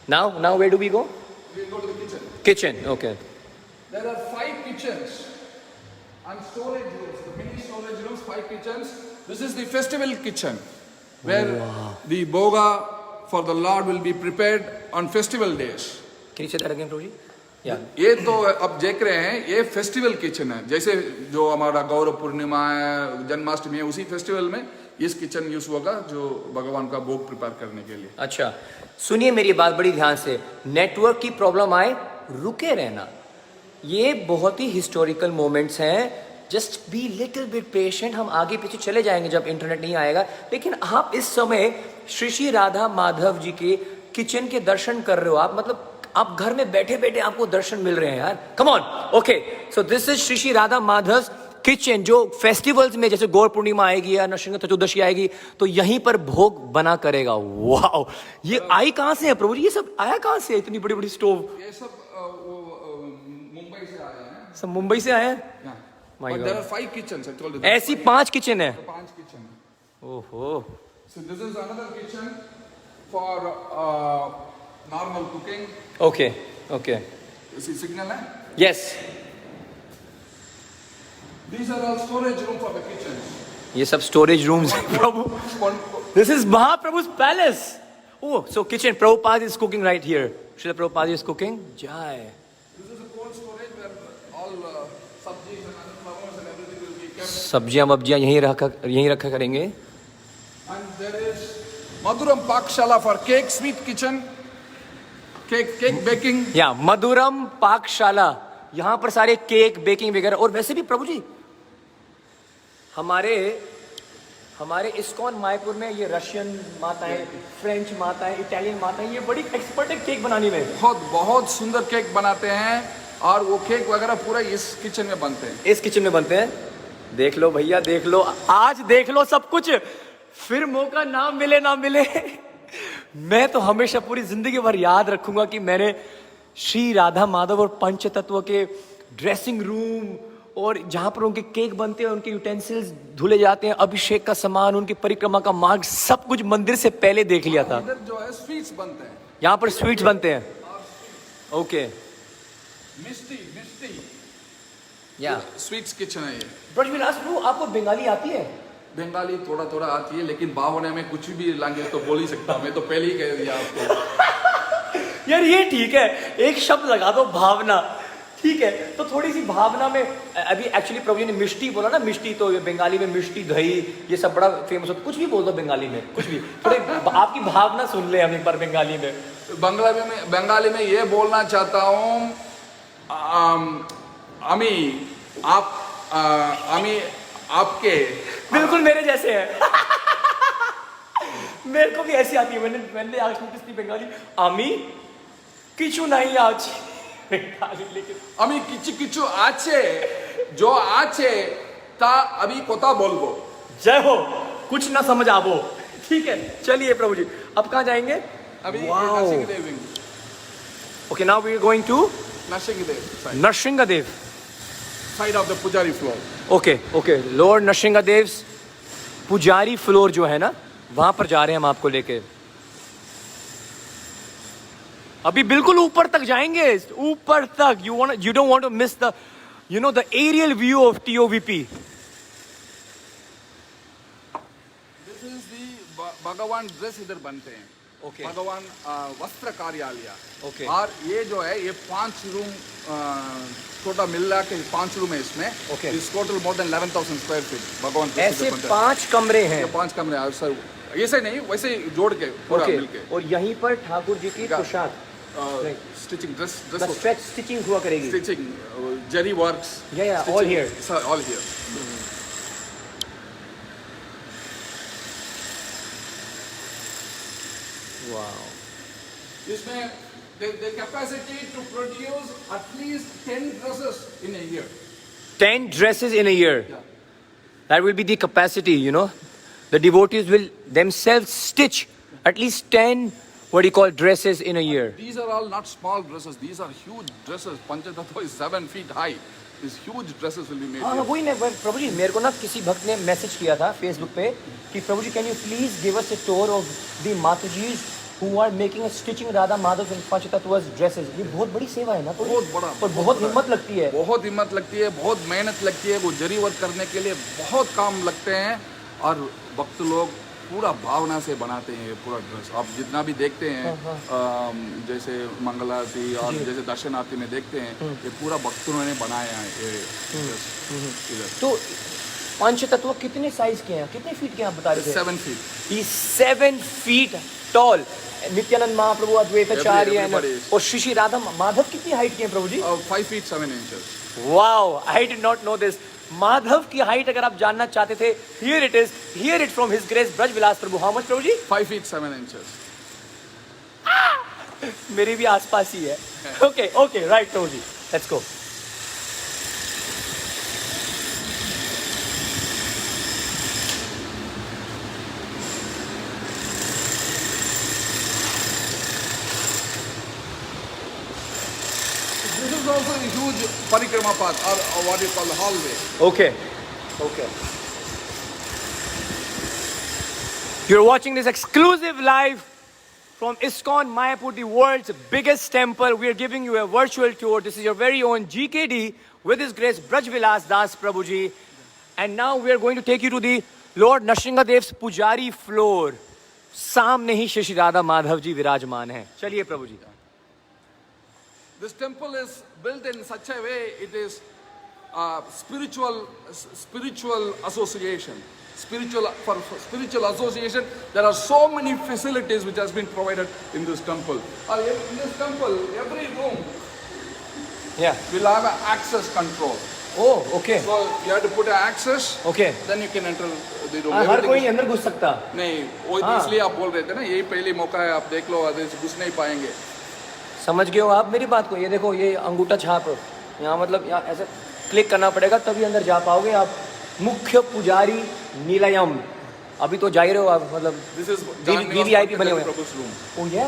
Now where do we go? We go to the kitchen. Kitchen. Okay. There are 5 kitchens And storage rooms, the mini storage rooms, 5 kitchens. This is the festival kitchen, where the boga for the Lord will be prepared on festival days. Can you say that again, Prabhuji? Yeah. ये तो अब देख रहे हैं, ये festival kitchen है, जैसे जो हमारा गौरव पूर्णिमा है, जन्माष्टमी है, उसी फेस्टिवल में इस किचन यूज होगा जो भगवान का भोग प्रिपेयर करने के लिए। अच्छा, सुनिए मेरी बात बड़ी ध्यान से, नेटवर्क की प्रॉब्लम आए रुके रहना, ये बहुत ही हिस्टोरिकल मोमेंट्स हैं, just be little bit patient, हम आगे पीछे चले जाएंगे जब इंटरनेट नहीं आएगा। लेकिन आप इस समय श्री श्री राधा माधव जी के किचन के दर्शन कर रहे हो, आप मतलब आप घर में बैठे बैठे आपको दर्शन मिल रहे हैं यार, come on. Okay, so this is Shri Shri Radha Madhav kitchen, जो फेस्टिवल्स में जैसे गौर पूर्णिमा आएगी या नरसिंह चतुर्दशी आएगी तो यहीं पर भोग बना करेगा। वाओ, ये आई कहां से है प्रभु जी, ये सब आया कहां से, इतनी बड़ी बड़ी स्टोव? ये सब मुंबई से आए हैं। सब मुंबई से आए हैं? But there are 5 kitchens, I told you. ऐसी 5 किचन है? 5 kitchen. ओहो। So this is another kitchen for normal cooking. Okay okay, You see signal है? Yes, These are all storage room for the kitchens. ये सब storage rooms हैं Prabhu. This is Mahaprabhu's palace. Oh, so kitchen, Prabhupada is cooking right here, Srila Prabhupada is cooking. जय। This is a cold storage where all sabjis and other flowers and everything will be kept. सब्जियां वब्जियां यहीं रखा करेंगे। And there is Madhuram Pakshala for cake, sweet kitchen, cake baking. या मधुरम पाकशाला, यहाँ पर सारे केक बेकिंग वगैरह। और वैसे भी प्रभु जी हमारे इस्कॉन मायपुर में ये रशियन माताएं, फ्रेंच माताएं, इटालियन माताएं, ये बड़ी एक्सपर्ट है केक बनाने में। बहुत सुंदर केक बनाते हैं और वो केक वगैरह पूरा इस किचन में बनते हैं। इस किचन में बनते हैं। देख लो भैया, देख लो, आज देख लो सब कुछ, फिर मौका ना मिले ना मिले मैं तो हमेशा पूरी जिंदगी भर याद रखूंगा कि मैंने श्री राधा माधव और पंच तत्व के ड्रेसिंग रूम और जहां पर उनके केक बनते हैं, उनके यूटेंसिल्स धुले जाते हैं, अभिषेक का सामान, उनकी परिक्रमा का मार्ग, सब कुछ मंदिर से पहले देख लिया था। इधर जो है स्वीट्स बनते हैं, यहाँ पर स्वीट्स बनते हैं। ओके, मिष्टी या स्वीट्स किचन है ये। ब्रजविलास प्रभु, आपको बंगाली आती है? बंगाली थोड़ा आती है, लेकिन भावना में कुछ भी लैंग्वेज तो बोल ही सकता हूँ मैं, तो पहले ही कह दिया आपको। यार ये ठीक है, एक शब्द लगा दो, भावना, ठीक है। तो थोड़ी सी भावना में, अभी एक्चुअली प्रभु जी ने मिष्टी बोला ना, मिष्टी तो बंगाली में मिष्टी, दही, ये सब बड़ा फेमस होता है। कुछ भी बोल दो बंगाली में, कुछ भी, थोड़े आपकी भावना सुन ले हम एक बार बंगाली में। बंगाली में ये बोलना चाहता हूँ, आपके बिल्कुल मेरे जैसे हैं मेरे को भी ऐसी आती है। मैंने आज किसी बंगाली, आमी किचु नहीं आज लेकिन আমি কিছু আছে जो আছে ता अभी कोता बोलबो। जय हो, कुछ ना समझ आवो। ठीक है, चलिए प्रभु जी, अब कहाँ जाएंगे? अभी Narasimhadev. Okay, now we are going to Narasimhadev side of the pujari floor. Okay okay, Lord Narasimhadev pujari floor जो है ना, वहां पर जा रहे हैं हम आपको लेके। अभी बिल्कुल ऊपर तक जाएंगे, ऊपर तक। You don't want to miss the the aerial view of TOVP। This is the Bhagwan dress इधर बनते हैं। ओके, भगवान वस्त्र कार्यालय। ओके, और ये जो है ये 5 रूम टोटल मिला के 5 रूम है इसमें। ओके, इस total more than 11,000 square feet भगवान ऐसे 5 कमरे हैं। 5 कमरे हैं सर, ऐसे नहीं, वैसे जोड़ के पूरा मिलके। और यहीं पर ठाकुर जी की पोशाक, स्टिचिंग ड्रेस स्ट्रेच स्टिचिंग हुआ करेगी। स्टिचिंग जरी वर्क्स, या all here, sir all here. Wow, इसमें the capacity to produce at least 10 dresses in a year. 10 dresses in a year. Yeah. That will be the capacity, The devotees will themselves stitch at least 10, what do you call, dresses in a year. These are all not small dresses. These are huge dresses. Panchatattva is 7 feet high. These huge dresses will be made. हाँ, वही मैं प्रभु जी, मेरे को ना किसी भक्त ने message किया था फेसबुक पे कि Prabhu ji, can you please give us a tour of the matajis who are making a stitching Radha Madhav and Panchatattva's dresses. ये बहुत बड़ी सेवा है ना, तो बहुत बड़ा, और बहुत हिम्मत लगती है. बहुत हिम्मत लगती है, बहुत मेहनत लगती है. वो जरी वर्क करने के लिए बहुत काम लगते हैं और भक्त लोग पूरा भावना से बनाते हैं ये पूरा ड्रेस. आप जितना भी देखते हैं जैसे मंगलारती और जैसे दर्शन आरती में देखते हैं, ये पूरा भक्तों ने बनाया है ये ड्रेस. तो पंचतत्व कितने साइज के हैं, कितने फीट के हैं आप बता रहे थे? 7 feet. He's 7 feet tall. Nityanand महाप्रभु अद्वैताचार्य और श्री श्री राधा माधव कितनी हाइट के हैं Prabhu ji? 5 feet 7 inches. Wow, I did not know this. Madhav की हाइट अगर आप जानना चाहते थे, here it is, here it from his grace Brajavilas Prabhu. How much Prabhu ji? 5 feet 7 inches. मेरी भी आसपास ही है. Okay okay, right Prabhu ji, let's go. This is also a huge parikrama path or what you call the hallway. Okay. Okay. You're watching this exclusive live from ISKCON Mayapur, the world's biggest temple. We are giving you a virtual tour. This is your very own GKD with His Grace Brajvilas Das Prabhuji. And now we are going to take you to the Lord Nrsingadev's Pujari floor. सामने ही श्री राधा माधव जी विराजमान हैं. चलिए प्रभु जी. This temple is built in such a way, it is spiritual association. For spiritual association, there are so many facilities which has been provided in this temple. In this temple, every room will have an access control. Oh, okay. So you have to put an access. Okay. Then you can enter the room. हर कोई अंदर घुस सकता नहीं, वो इसलिए आप बोल रहे थे ना, यही पहली मौका है, आप देख लो, अदरवाइज घुस नहीं पाएंगे. समझ गए हो आप मेरी बात को? ये देखो, ये अंगूठा छाप यहाँ, मतलब यहाँ ऐसे क्लिक करना पड़ेगा तभी अंदर जा पाओगे आप. मुख्य पुजारी नीलयम. अभी तो जा ही रहे हो आप, मतलब वीवीआईपी बने हुए हैं. Oh yeah,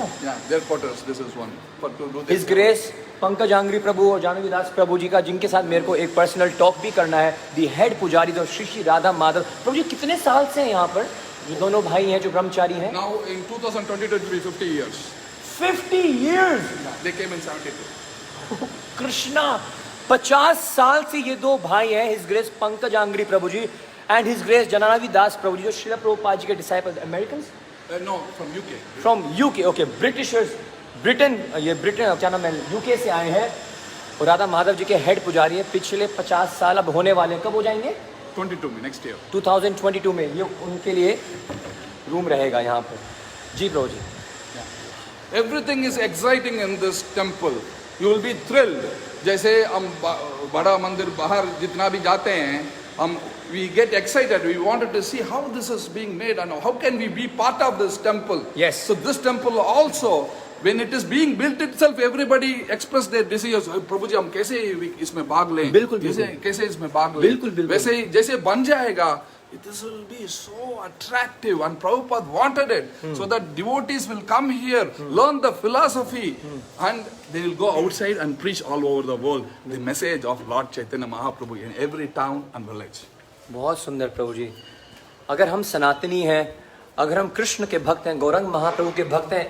their quarters. This is one for to do this. His grace Pankajanghri Prabhu और जानवी दास प्रभु जी का, जिनके साथ मेरे को एक पर्सनल टॉक भी करना है, दी हेड पुजारी जो श्री श्री राधा माधव प्रभु जी. कितने साल से हैं यहाँ पर जो दोनों भाई हैं जो ब्रह्मचारी हैं? Now in 2022 it will be 50 years. 50 years. They came in 72. Krishna, 50 साल से ये दो भाई हैं, his grace Pankajanghri Prabhu ji and his grace Jahnavi Das Prabhu ji, जो श्रील प्रभुपाद जी के disciple. American? No, from UK. From UK. Okay, Britishers, Britain. ये ब्रिटेन क्या नाम है, यूके से आए हैं और राधा माधव जी के हेड पुजारी हैं. पिछले 50 साल अब होने वाले. कब हो जाएंगे? 22 में, नेक्स्ट ईयर 2022 में. ये उनके लिए रूम रहेगा यहाँ पर. जी प्रभु जी. Everything is exciting in this temple. You will be thrilled. जैसे हम बड़ा मंदिर बाहर जितना भी जाते हैं, हम we get excited. We wanted to see how this is being made and how can we be part of this temple. Yes. So this temple also, when it is being built itself, everybody express their desires. प्रभु जी हम कैसे इसमें भाग लें? बिल्कुल. कैसे इसमें भाग लें? बिल्कुल. वैसे जैसे बन जाएगा, this will be so attractive, and Prabhupada wanted it so that devotees will come here, learn the philosophy, and they will go outside and preach all over the world the message of Lord Chaitanya Mahaprabhu in every town and village. बहुत सुंदर प्रभु जी. अगर हम सनातनी हैं, अगर हम कृष्ण के भक्त हैं, गौरंग महाप्रभु के भक्त हैं,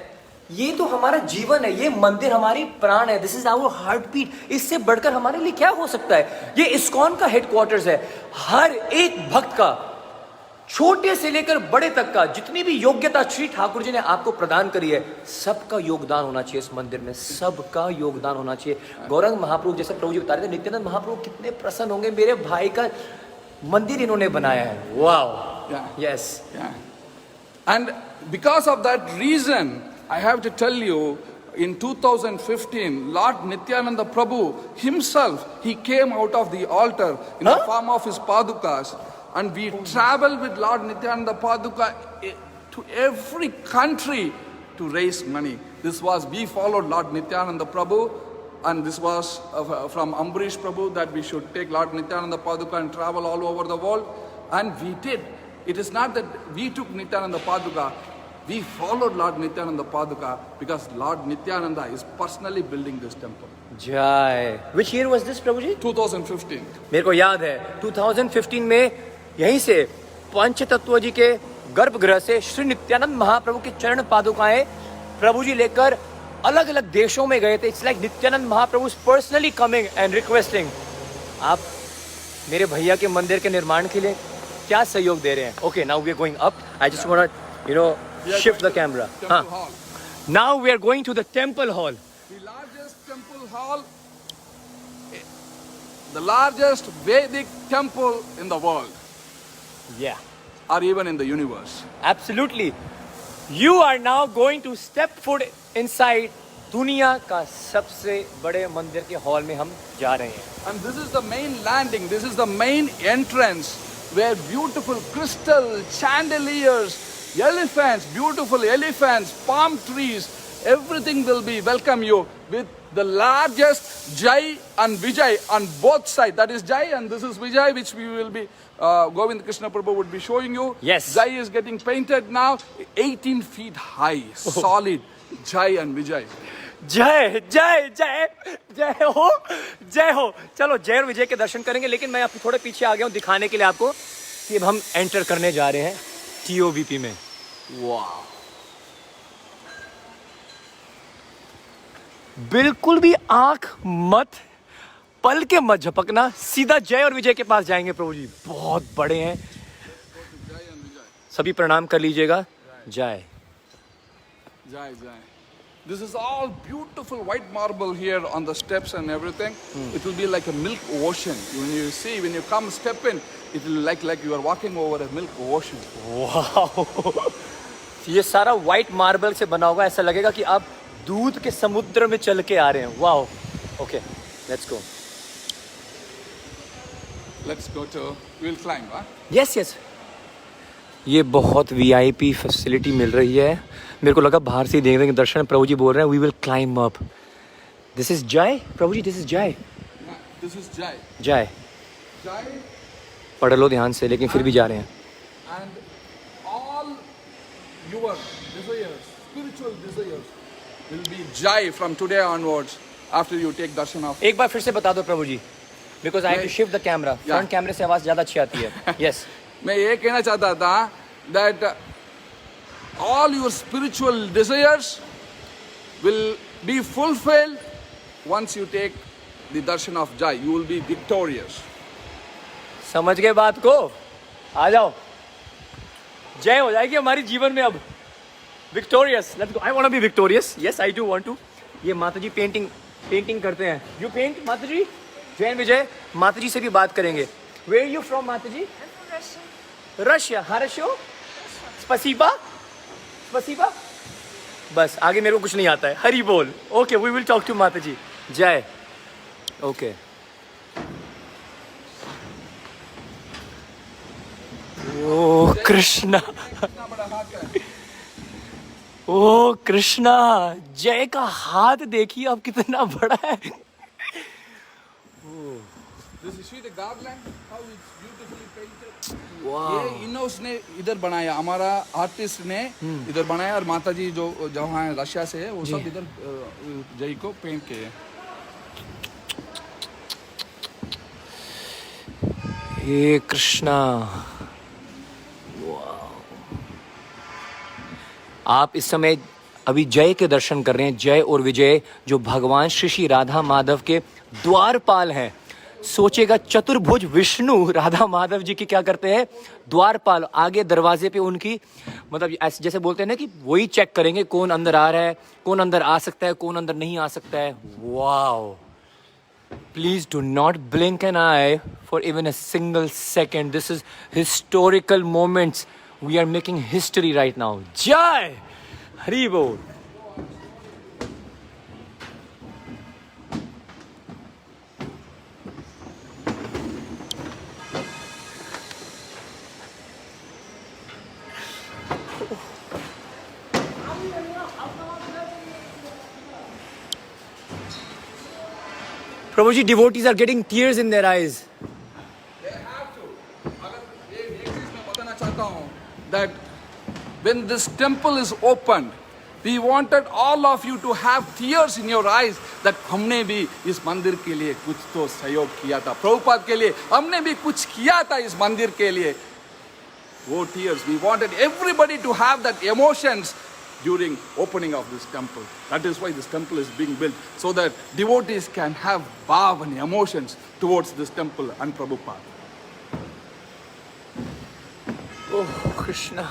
ये तो हमारा जीवन है. ये मंदिर हमारी प्राण है. This is our heartbeat. इससे बढ़कर हमारे लिए क्या हो सकता है? ये इस्कॉन का हेडक्वार्टर्स है. हर एक भक्त का, छोटे से लेकर बड़े तक का, जितनी भी योग्यता श्री ठाकुर जी ने आपको प्रदान करी है, सबका योगदान होना चाहिए इस मंदिर में. सबका योगदान होना चाहिए. गौरंग महाप्रभु जैसे प्रभु जी बता रहे थे, नित्यानंद महाप्रभु कितने प्रसन्न होंगे, मेरे भाई का मंदिर इन्होंने बनाया है. Wow. Yes. And because of that reason, I have to tell you, in 2015, Lord Nityananda Prabhu himself, he came out of the altar in the form of his padukas, and we travel with Lord Nityananda Paduka to every country to raise money. We followed Lord Nityananda Prabhu, and this was from Ambarish Prabhu that we should take Lord Nityananda Paduka and travel all over the world, and we did. It is not that we took Nityananda Paduka, we followed Lord Nityananda Paduka because Lord Nityananda is personally building this temple. Jai. Which year was this, Prabhuji? 2015. मेरे को याद है 2015 में यहीं से पंचतत्व जी के गर्भगृह से श्री नित्यानंद महाप्रभु के चरण पादुकाएं प्रभु जी लेकर अलग अलग देशों में गए थे. It's like Nityanand Mahaprabhu personally coming and requesting. आप मेरे भैया के मंदिर के निर्माण के लिए क्या सहयोग दे रहे हैं? Okay, now we are going up. I just want shift the camera. हाँ, now we are going to the temple hall. The largest temple hall, the largest Vedic temple in the world, Yeah, or even in the universe. absolutely. You are now going to step foot inside दुनिया का सबसे बड़े मंदिर के hall में हम जा रहे हैं. And this is the main landing, this is the main entrance where beautiful crystal chandeliers, elephants, beautiful elephants, palm trees, everything will be welcome you with the largest Jai and Vijay on both sides. That is Jai and this is Vijay, which we will be, Govind Krishna Prabhu would be showing you. Yes. Jai is getting painted now, 18 feet high, solid Jai and Vijay. जय जय जय जय हो, जय हो. चलो जय और विजय के दर्शन करेंगे, लेकिन मैं आपको थोड़े पीछे आ गया हूँ दिखाने के लिए आपको कि अब हम एंटर करने जा रहे हैं TOVP में. वाह, बिल्कुल भी आंख मत पल के मत झपकना, सीधा जय और विजय के पास जाएंगे. प्रभु जी बहुत बड़े हैं. सभी प्रणाम कर लीजिएगा. जय Jai, Jai. This is all beautiful white marble here on the steps and everything. It will be like a milk ocean. When you see, when you come step in, it will like you are walking over a milk ocean. वाह, ये सारा white marble से बना होगा. ऐसा लगेगा कि आप दूध के समुद्र में चल के आ रहे हैं. वाह. Okay, let's go. Let's go to, we will climb, huh? Yes yes. ये बहुत VIP फैसिलिटी मिल रही है. मेरे को लगा बाहर से ही देख रहे हैं दर्शन. प्रभु जी बोल रहे हैं we will climb up. This is Jai. Prabhu ji this is Jai. Yeah, this is Jai. जय Jai पढ़ लो ध्यान से, लेकिन फिर भी जा रहे हैं. and all your desires, spiritual desires will be Jai from today onwards after you take darshan of. एक बार फिर से बता दो Prabhu ji, because I have to shift the camera. Front कैमरे से आवाज ज्यादा अच्छी आती है. यस. मैं ये कहना चाहता था that all your spiritual desires will be fulfilled once you take the darshan of Jai. You will be victorious. समझ गए बात को? आ जाओ, जय हो जाएगी हमारी जीवन में अब. Victorious, let's go. I want to be victorious. Yes, I do want to. ये माता जी पेंटिंग करते हैं. यू पेंट माता जी? जैन विजय माता जी से भी बात करेंगे. वेयर यू फ्रॉम माता जी? रशिया. हर्षो स्पसीबा स्पसीबा. बस आगे मेरे को कुछ नहीं आता है. हरी बोल. Okay, we will talk to Mata ji. जय. Okay. Oh Krishna, oh Krishna, जय का हाथ देखिए अब कितना बड़ा है. This you see the garland, how it's beautifully painted. वाह. ये इनोस ने इधर बनाया, हमारा आर्टिस्ट ने इधर बनाया, और माता जी जो जहाँ रशिया से है वो सब इधर जय को पेंट किए. हे कृष्णा. आप इस समय अभी जय के दर्शन कर रहे हैं. जय और विजय जो भगवान श्री श्री राधा माधव के द्वारपाल हैं. सोचेगा चतुर्भुज विष्णु राधा माधव जी की क्या करते हैं? द्वारपाल. आगे दरवाजे पे उनकी मतलब ऐसे जैसे बोलते हैं ना कि वही चेक करेंगे कौन अंदर आ रहा है, कौन अंदर आ सकता है, कौन अंदर नहीं आ सकता है. Wow. Please do not blink an eye for even a single second. This is historical moments. We are making history right now. Jai! Hari Bol. Prabhuji, devotees are getting tears in their eyes. They have to. अगर ये चीज मैं बताना चाहता हूँ that when this temple is opened, we wanted all of you to have tears in your eyes that हमने भी इस मंदिर के लिए कुछ तो सहयोग किया था. प्रभुपाद के लिए हमने भी कुछ किया था इस मंदिर के लिए. वो tears, we wanted everybody to have that emotions during opening of this temple. That is why this temple is being built, so that devotees can have bhav and emotions towards this temple and Prabhupada. Oh, Krishna.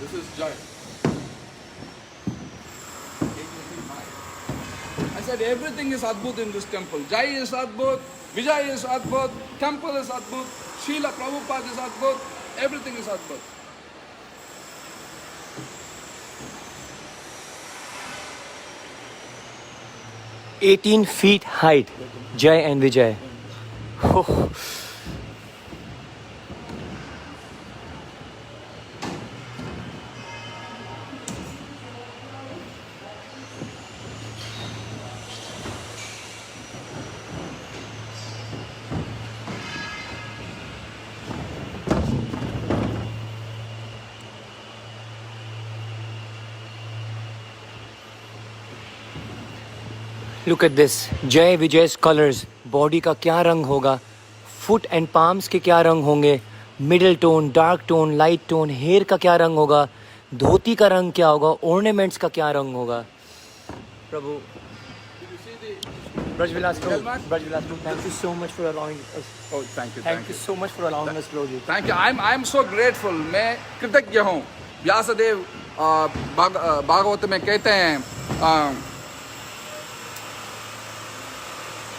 This is Jai. I said everything is Adbhut in this temple. Jai is Adbhut, Vijay is Adbhut, temple is Adbhut, Srila Prabhupada is Adbhut, everything is Adbhut. "18 feet height, Jai and Vijay." Oh. Look at this. जय Vijay's colors. Body का क्या रंग होगा, foot and palms के क्या रंग होंगे, middle tone, dark tone, light tone, hair का क्या रंग होगा, धोती का रंग क्या होगा, ऑर्नामेंट्स का क्या रंग होगा. प्रभु Brajvilas Prabhu, thank you so much for allowing us. Oh, thank you. Thank you so much for allowing us, Prabhuji. Thank you. I'm so grateful. मैं कृतज्ञ हूँ. व्यासदेव भागवत में कहते हैं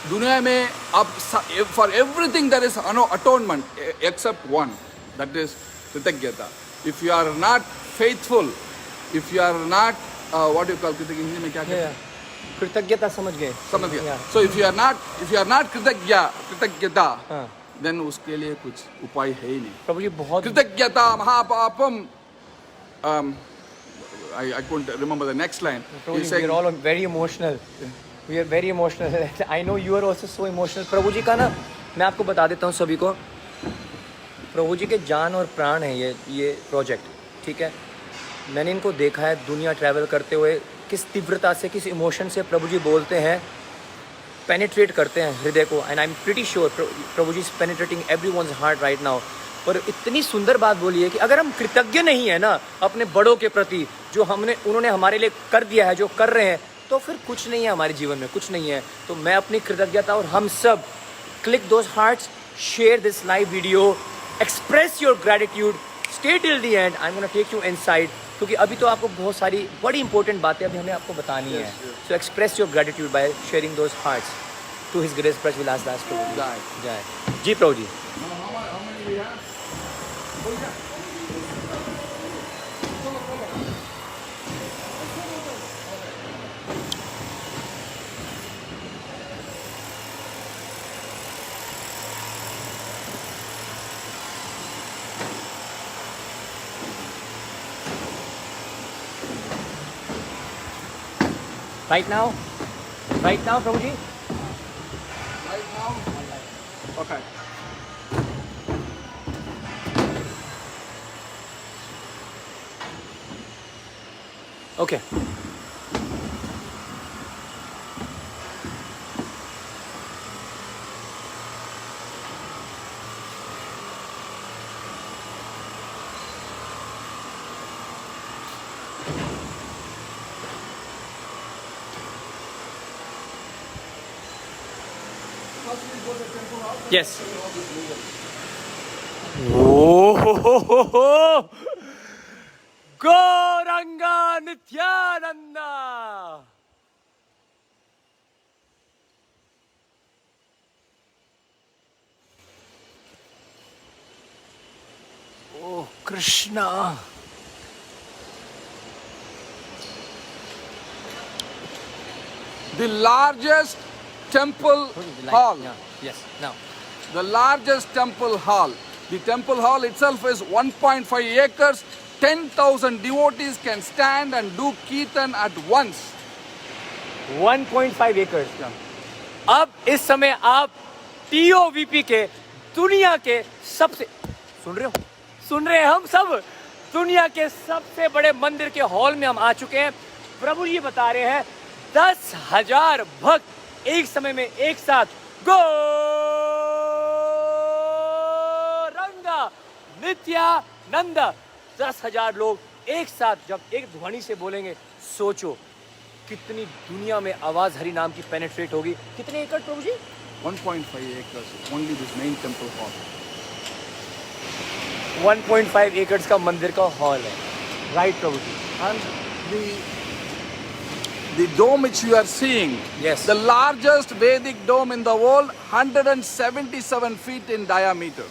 दुनिया में अब for everything there is atonement except one, that is कृतज्ञता. If you are not faithful, if you are not what do you call कृतज्ञ हिंदी में क्या कहते हैं? कृतज्ञता समझ गए. समझ गया. So if you are not कृतज्ञता, then उसके लिए कुछ उपाय है ही नहीं. प्रभु जी बहुत कृतज्ञता महापापम. I couldn't remember the next line. We are all very emotional. We are very emotional. I know you are also so emotional. प्रभु जी का ना मैं आपको बता देता हूँ सभी को. प्रभु जी के जान और प्राण है ये प्रोजेक्ट. ठीक है, मैंने इनको देखा है दुनिया ट्रैवल करते हुए, किस तीव्रता से, किस इमोशन से प्रभु जी बोलते हैं, पेनिट्रेट करते हैं हृदय को. And I am pretty sure Prabhu ji is penetrating everyone's heart right now. और इतनी सुंदर बात बोली है कि अगर हम कृतज्ञ नहीं है ना अपने बड़ों के प्रति, जो उन्होंने हमारे लिए कर दिया है, जो कर रहे हैं, तो फिर कुछ नहीं है हमारे जीवन में, कुछ नहीं है. तो मैं अपनी कृतज्ञता और हम सब click those hearts, share this live video, express your gratitude, stay till the end. I am gonna take you inside, क्योंकि अभी तो आपको बहुत सारी बड़ी इंपॉर्टेंट बातें अभी हमें आपको बतानी है. So express your gratitude by sharing those hearts to his grace Brajvilas Das Prabhu. जय जी प्रभु जी. Right now, Prabhuji? Right now? Okay. Okay. Yes. Oh, Gauranga Nityananda. Oh, Krishna. The largest temple hall. Yeah. Yes. Now. The largest temple hall. The temple hall itself is 1.5 acres. 10,000 devotees can stand and do kirtan at once. 1.5 एकड़. अब इस समय आप TOVP के दुनिया के सबसे सुन रहे हैं हम सब दुनिया के सबसे बड़े मंदिर के हॉल में हम आ चुके हैं. प्रभु जी बता रहे हैं 10,000 भक्त एक समय में एक साथ गौरंगा नंदा 10,000 लोग एक साथ जब एक ध्वनि से बोलेंगे, सोचो कितनी दुनिया में आवाज हरि नाम की पेनिट्रेट होगी। कितने एकड़ प्रभु जी? 1.5 acres, only this main temple hall. 1.5 एकड़ का मंदिर का हॉल है, right Prabhu ji? And the dome which you are seeing, Yes. the largest Vedic dome in the world, 177 feet in diameter.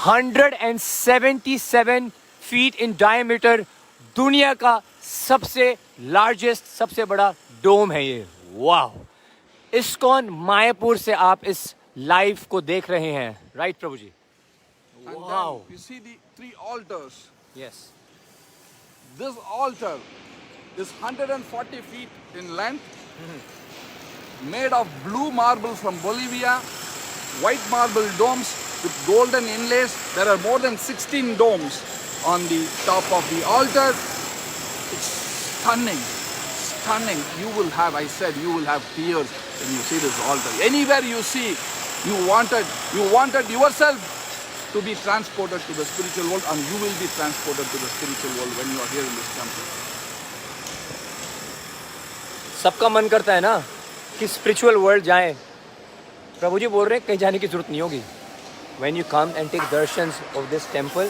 177 feet in diameter, दुनिया का सबसे लार्जेस्ट, सबसे बड़ा डोम है ये। वाह! इस्कॉन मायापुर से आप इस लाइव को देख रहे हैं, right Prabhu ji? And Wow. then you see the 3 altars. Yes. This altar is 140 feet in length, made of blue marble from Bolivia, white marble domes with golden inlays. There are more than 16 domes on the top of the altar. It's stunning, stunning. You will have, I said, you will have tears when you see this altar. Anywhere you see, you wanted yourself to be transported to the spiritual world, and you will be transported to the spiritual world when you are here in this temple. सबका मन करता है ना कि spiritual world जाएं। प्रभु जी बोल रहे हैं कहीं जाने की जरूरत नहीं होगी। When you come and take darshans of this temple,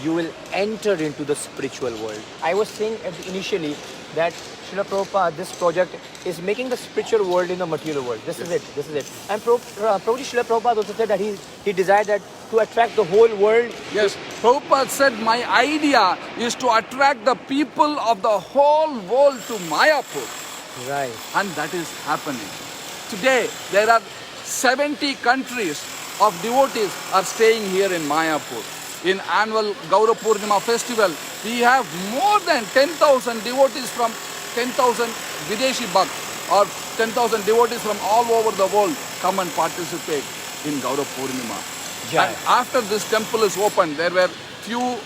you will enter into the spiritual world. I was saying initially that Srila Prabhupada, this project is making the spiritual world in the material world. This is it. And Prabhuji, Srila Prabhupada also said that he desired that to attract the whole world. Yes, Prabhupada said, my idea is to attract the people of the whole world to Mayapur. Right. And that is happening. Today, there are 70 countries of devotees are staying here in Mayapur. In annual Gaura Purnima festival, we have more than 10,000 devotees from 10,000 Videshi Bhakt, or 10,000 devotees from all over the world come and participate in Gaura Purnima. Yeah. And after this temple is opened, there were few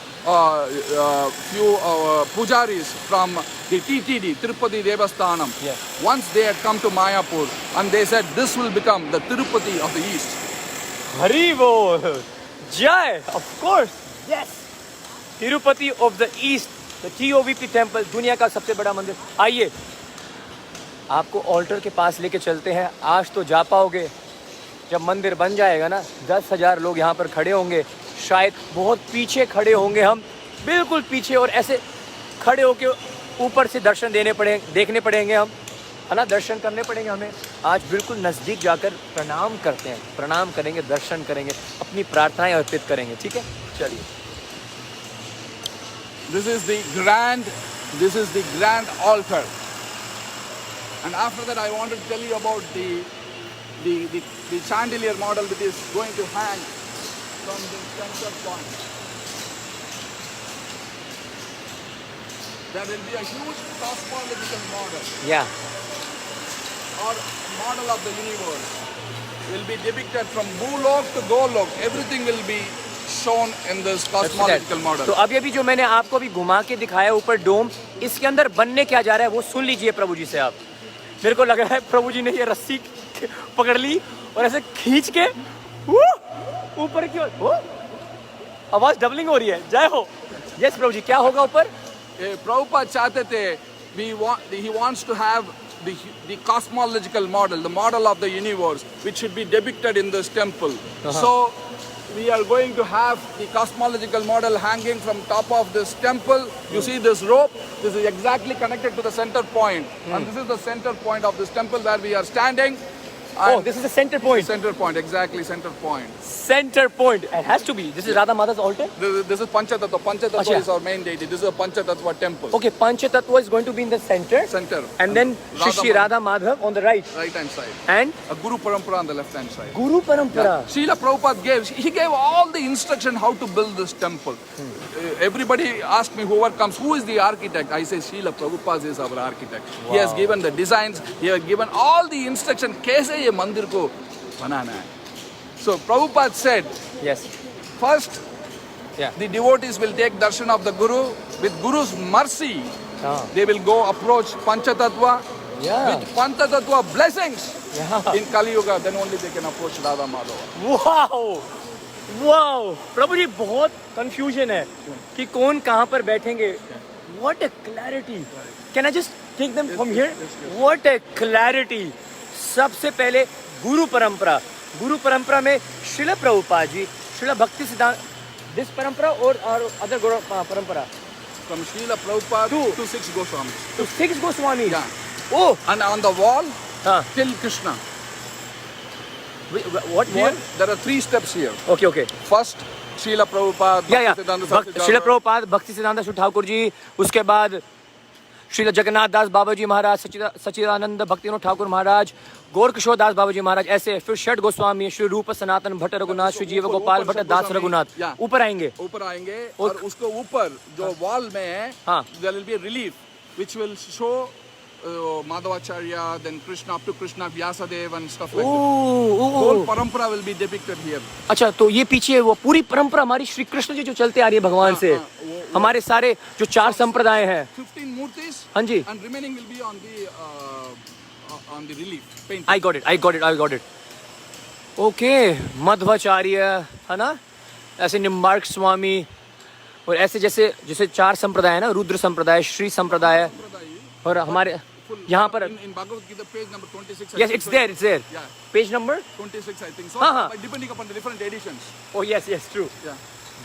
pujaris from the TTD, Tirupati Devasthanam. Yes. Once they had come to Mayapur, and they said this will become the Tirupati of the East. Hari Bol! Jai! Of course! Yes! Tirupati of the East, the TOVP temple, दुनिया का सबसे बड़ा मंदिर। आइए, आपको alter के पास लेके चलते हैं। आज तो जा पाओगे, जब मंदिर बन जाएगा ना, 10,000 लोग यहाँ पर खड़े होंगे। शायद बहुत पीछे खड़े होंगे हम, बिल्कुल पीछे, और ऐसे खड़े होके ऊपर से दर्शन देखने पड़ेंगे हम, है ना? दर्शन करने पड़ेंगे हमें। आज बिल्कुल नज़दीक जाकर प्रणाम करते हैं, प्रणाम करेंगे, दर्शन करेंगे, अपनी प्रार्थनाएं अर्पित करेंगे। ठीक है, चलिए। This is the grand altar. And after that, I want to tell you about the chandelier model that is going to hang from the center point. There will be a huge cosmological model, Yeah. or model of the universe, will be depicted from Bhulok to Golok. Everything will be shown in this cosmological model. तो अभी जो मैंने आपको भी घुमा के दिखाया ऊपर डोम, इसके अंदर बनने क्या जा रहा है वो सुन लीजिए प्रभु जी से आप। मेरे को लग रहा है प्रभु जी ने ये रस्सी पकड़ ली और ऐसे खींच के ऊपर की ओर, आवाज डबलिंग हो रही है। जय हो। यस प्रभु जी, क्या होगा ऊपर? Prabhupada चाहते थे, he wants to have the cosmological model, the model of the universe, which should be depicted in this temple. So we are going to have the cosmological model hanging from top of this temple. You see this rope? This is exactly connected to the center point. And this is the center point of this temple where we are standing. Oh, this is the center point. Center point, exactly center point. Center point. It has to be. This is Radha Mata's altar? This is Panchatattva. Panchatattva Achha. is our main deity. This is a Panchatattva temple. Okay, Panchatattva is going to be in the center. Center. And then Shri Radha Madhav on the right. Right hand side. And A Guru Parampara on the left hand side. Guru Parampara. Srila Prabhupada gave all the instruction how to build this temple. Everybody asked me, whoever comes, who is the architect? I say Srila Prabhupada is our architect. He has given the designs, he has given all the instruction, kaise ye mandir ko banana hai. So Prabhupada said, Yes. first Yeah. the devotees will take darshan of the Guru. With Guru's mercy, Ah. they will go approach Panchatattva. Yeah. With Panchatattva blessings Yeah. in Kali Yuga, then only they can approach Radha Madhava. Wow! Wow Prabhu ji, बहुत confusion है कि कौन कहाँ पर बैठेंगे. What a clarity. Can I just take them from here. What a clarity. सबसे पहले गुरु परंपरा में श्रील प्रभुपाद जी, श्रील भक्ति सिद्धांत, दिस परंपरा और अदर परंपरा. From Srila Prabhupada to 6 Goswamis. तो 6 Goswami. Yeah. Oh, And on the wall, हाँ. till Krishna. What Here, more? there are 3 steps here. Okay. First, Srila Prabhupada, या Bhaktisiddhanta Saraswati Srila Thakur. Prabhupada, भक्ति सिद्धांत श्री ठाकुर जी, उसके बाद श्रील जगन्नाथ दास बाबा जी महाराज, सच्चिदानंद भक्तिविनोद ठाकुर महाराज, गौर किशोर दास बाबा जी महाराज, ऐसे. फिर षट गोस्वामी, श्री रूप सनातन भट्ट रघुनाथ, श्री जीव गोपाल भट्ट दास रघुनाथ. या. ऊपर आएंगे. ऊपर आएंगे और उसको ऊपर जो वॉल में है, हाँ. there will be a relief which will show Madhavacharya, then Krishna, up to Krishna, Vyasadeva and stuff like that. Whole parampara will be depicted here. अच्छा, तो ये पीछे वो पूरी परंपरा हमारी श्री कृष्ण जी जो चलते आ रही है भगवान से, हमारे सारे जो 4 संप्रदाय हैं. 15 murtis. हाँ जी. And remaining will be on the relief painting. I got it. Okay, Madhvacharya है ना, ऐसे निम्बार्क स्वामी, और ऐसे जैसे 4 संप्रदाय है ना, रुद्र संप्रदाय, श्री संप्रदाय, और हमारे यहाँ पर. In Bhagavad Gita, page number 26. Yes, it's there. Yeah. Page number 26, I think. So, हाँ. but depending upon the different editions. Oh yes, true. Yeah.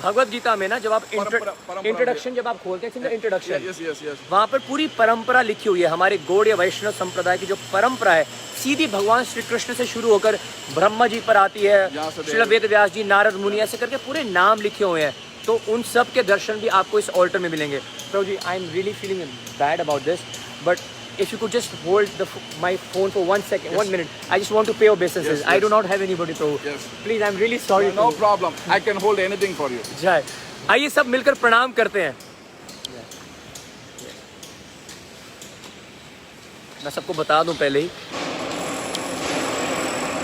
Bhagavad Gita में ना, जब आप परंपरा इंट्रोडक्शन जब आप खोलते हैं, इंट्रोडक्शन, Yes. वहाँ पर पूरी परंपरा लिखी हुई है. हमारे गौड़ीय वैष्णव संप्रदाय की जो परंपरा है, सीधी भगवान श्री कृष्ण से शुरू होकर ब्रह्मा जी पर आती है, श्रील वेद व्यास जी, नारद मुनि, ऐसे करके पूरे नाम लिखे हुए हैं. तो उन सब के दर्शन भी आपको इस ऑल्टर में मिलेंगे. Prabhu ji, I am really feeling bad about this, but if you could just hold my phone for 1 second, 1 minute, I just want to pay obeisances. I do not have anybody, Prabhu. Yes. Please, I'm really sorry. No problem. I can hold anything for you. जय. आइए सब मिलकर प्रणाम करते हैं. मैं सबको बता दूं पहले ही,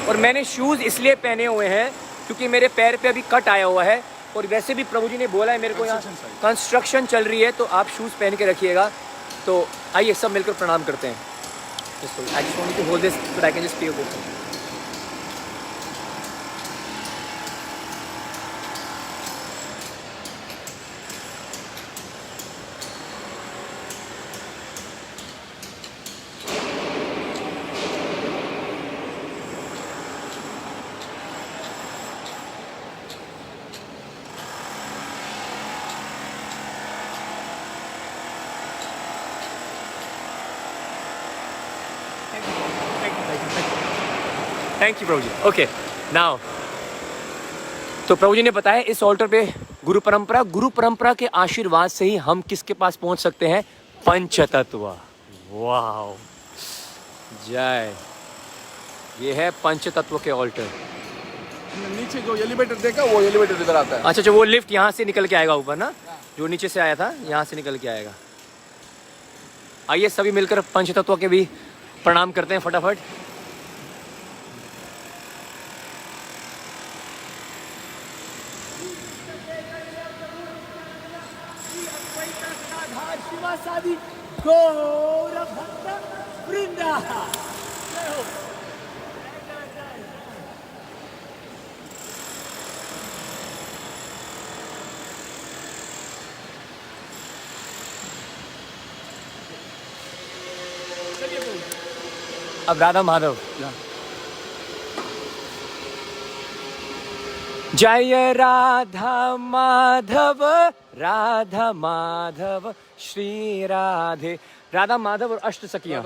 और मैंने शूज इसलिए पहने हुए हैं क्योंकि मेरे पैर पे अभी कट आया हुआ है, और वैसे भी प्रभु जी ने बोला है मेरे को, यहाँ कंस्ट्रक्शन चल रही है, तो आप शूज पहन के रखिएगा. तो आइए सब मिलकर प्रणाम करते हैं. I just want to hold this so that I can just pay your book. Thank you Prabhu ji. Okay, now तो प्रभु जी ने बताया इस ऑल्टर पे गुरु परंपरा के आशीर्वाद से ही हम किसके पास पहुंच सकते हैं? पंचतत्व. वाओ, जय. ये है पंचतत्व के ऑल्टर. नीचे जो एलिवेटर देखा, वो एलिवेटर इधर आता है. अच्छा, वो लिफ्ट यहाँ से निकल के आएगा ऊपर ना, जो नीचे से आया था, यहाँ से निकल के आएगा. आइए सभी मिलकर पंचतत्व के भी प्रणाम करते हैं फटाफट. शिवासादि गौर भक्त वृंदा. अब राधा माधव. जय राधा माधव, राधा माधव श्री राधे. राधा माधव और अष्ट सखियां.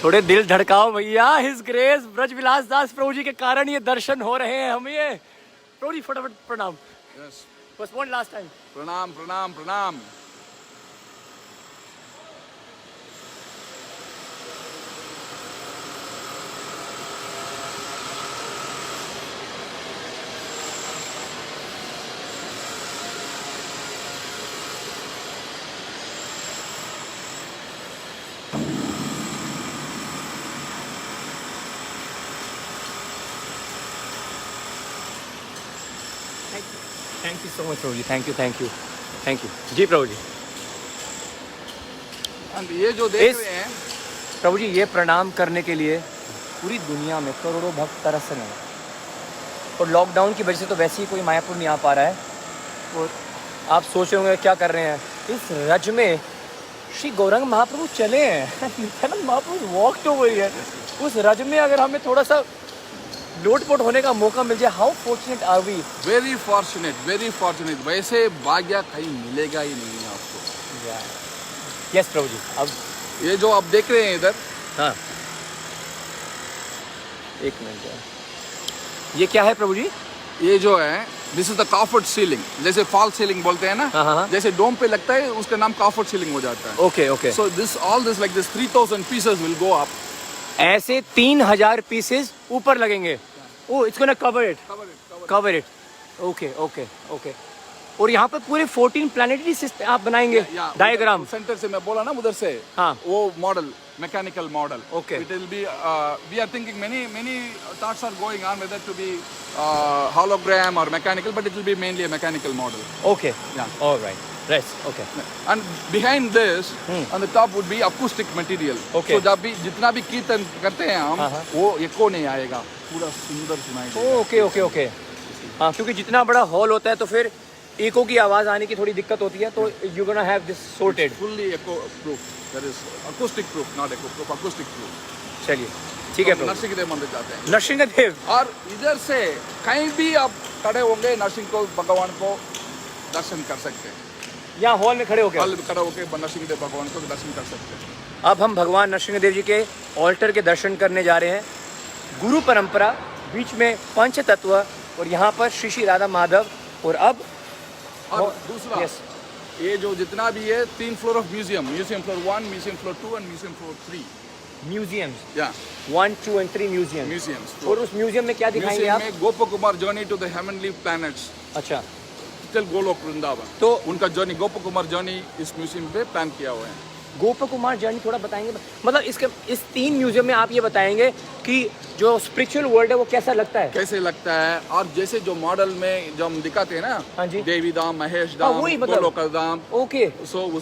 थोड़े दिल धड़काओ भैया. हिज ग्रेस ब्रजविलास दास प्रभु जी के कारण ये दर्शन हो रहे हैं हमें. ये प्रभु जी फटाफट प्रणाम. बस वन लास्ट टाइम. प्रणाम प्रणाम प्रणाम. Thank you so much, Prabhu ji. Thank you. Thank you ji Prabhu ji. And ये जो देख इस- रहे हैं, प्रभु जी ये प्रणाम करने के लिए पूरी दुनिया में करोड़ों भक्त तरस रहे हैं, और लॉकडाउन की वजह से तो वैसे ही कोई मायापुर नहीं आ पा रहा है। और आप सोच रहे होंगे क्या कर रहे हैं, इस रज में श्री गौरंग महाप्रभु चले हैं नित्यानंद महाप्रभु वॉक तो वही है, उस रज में अगर हमें थोड़ा सा लोटपोट होने का मौका मिल जाए, how fortunate are we. Very fortunate. वैसे भाग्य कहीं मिलेगा ही नहीं आपको। यस प्रभु जी। अब ये जो आप देख रहे हैं इधर, हाँ एक मिनट, ये क्या है प्रभु जी? ये जो है, दिस इज द कॉफर्ड सीलिंग, जैसे फॉल सीलिंग बोलते हैं ना, हाँ। जैसे डोम पे लगता है उसका नाम कॉफर्ड सीलिंग हो जाता है। Okay okay. So this all this like this 3000 pieces will go up. ऐसे 3000 पीसेस ऊपर लगेंगे। Oh it's gonna cover it. Okay okay okay. और यहाँ पे पूरे 14 प्लैनेटरी सिस्टम आप बनाएंगे, डायग्राम। सेंटर से मैं बोला ना उधर से, हाँ। वो model, mechanical model. Okay. It will be we are thinking many thoughts are going on whether to be hologram or mechanical, but it will be mainly a mechanical model. Okay Yeah. Alright, right, okay. And behind this, on the top would be acoustic material. Okay. So जब भी जितना भी कीर्तन करते हैं हम, हाँ। वो एको नहीं आएगा, पूरा सुंदर सुनाई देगा। Okay okay okay. हाँ, क्योंकि जितना बड़ा हॉल होता है तो फिर इको की आवाज आने की थोड़ी दिक्कत होती है, तो you gonna have this sorted. Fully echo proof. There is acoustic proof, not echo proof, acoustic proof. चलिए ठीक है प्रभु। नरसिंह देव मंदिर जाते हैं। नरसिंहदेव। और इधर से कहीं भी आप खड़े होंगे, नरसिंह को भगवान को दर्शन कर सकते हैं। यहाँ हॉल में खड़े हो गए। हॉल में खड़े होकर नरसिंह देव भगवान को दर्शन कर सकते हैं। अब हम भगवान नरसिंहदेव जी के ऑल्टर के दर्शन करने जा रहे हैं। गुरु परंपरा, बीच में पंच तत्व, और यहाँ पर श्री श्री राधा माधव। और अब और दूसरा, Yes. ये जो जितना भी है 3 floor of museum floor 1, museum floor 2 and museum floor 3। Museums या 1, 2 and 3 म्यूजियम। म्यूजियम्स। और उस म्यूजियम में क्या दिखाएंगे म्यूजियम आप? में Gopa Kumar journey to the heavenly planets, अच्छा, टिल गोलोक वृंदावन। तो उनका जर्नी, गोप कुमार जर्नी इस म्यूजियम पे प्लान किया हुआ है। गोप कुमार जर्नी थोड़ा बताएंगे, मतलब इसके इस 3 म्यूजियम में आप ये बताएंगे कि जो स्पिरिचुअल वर्ल्ड है वो कैसा लगता है, कैसे लगता है। और जैसे जो मॉडल में जो हम दिखाते हैं ना, हाँ जी, देवी धाम, महेश हाँ, धाम, वही मतलब। गोलोक धाम। ओके। सो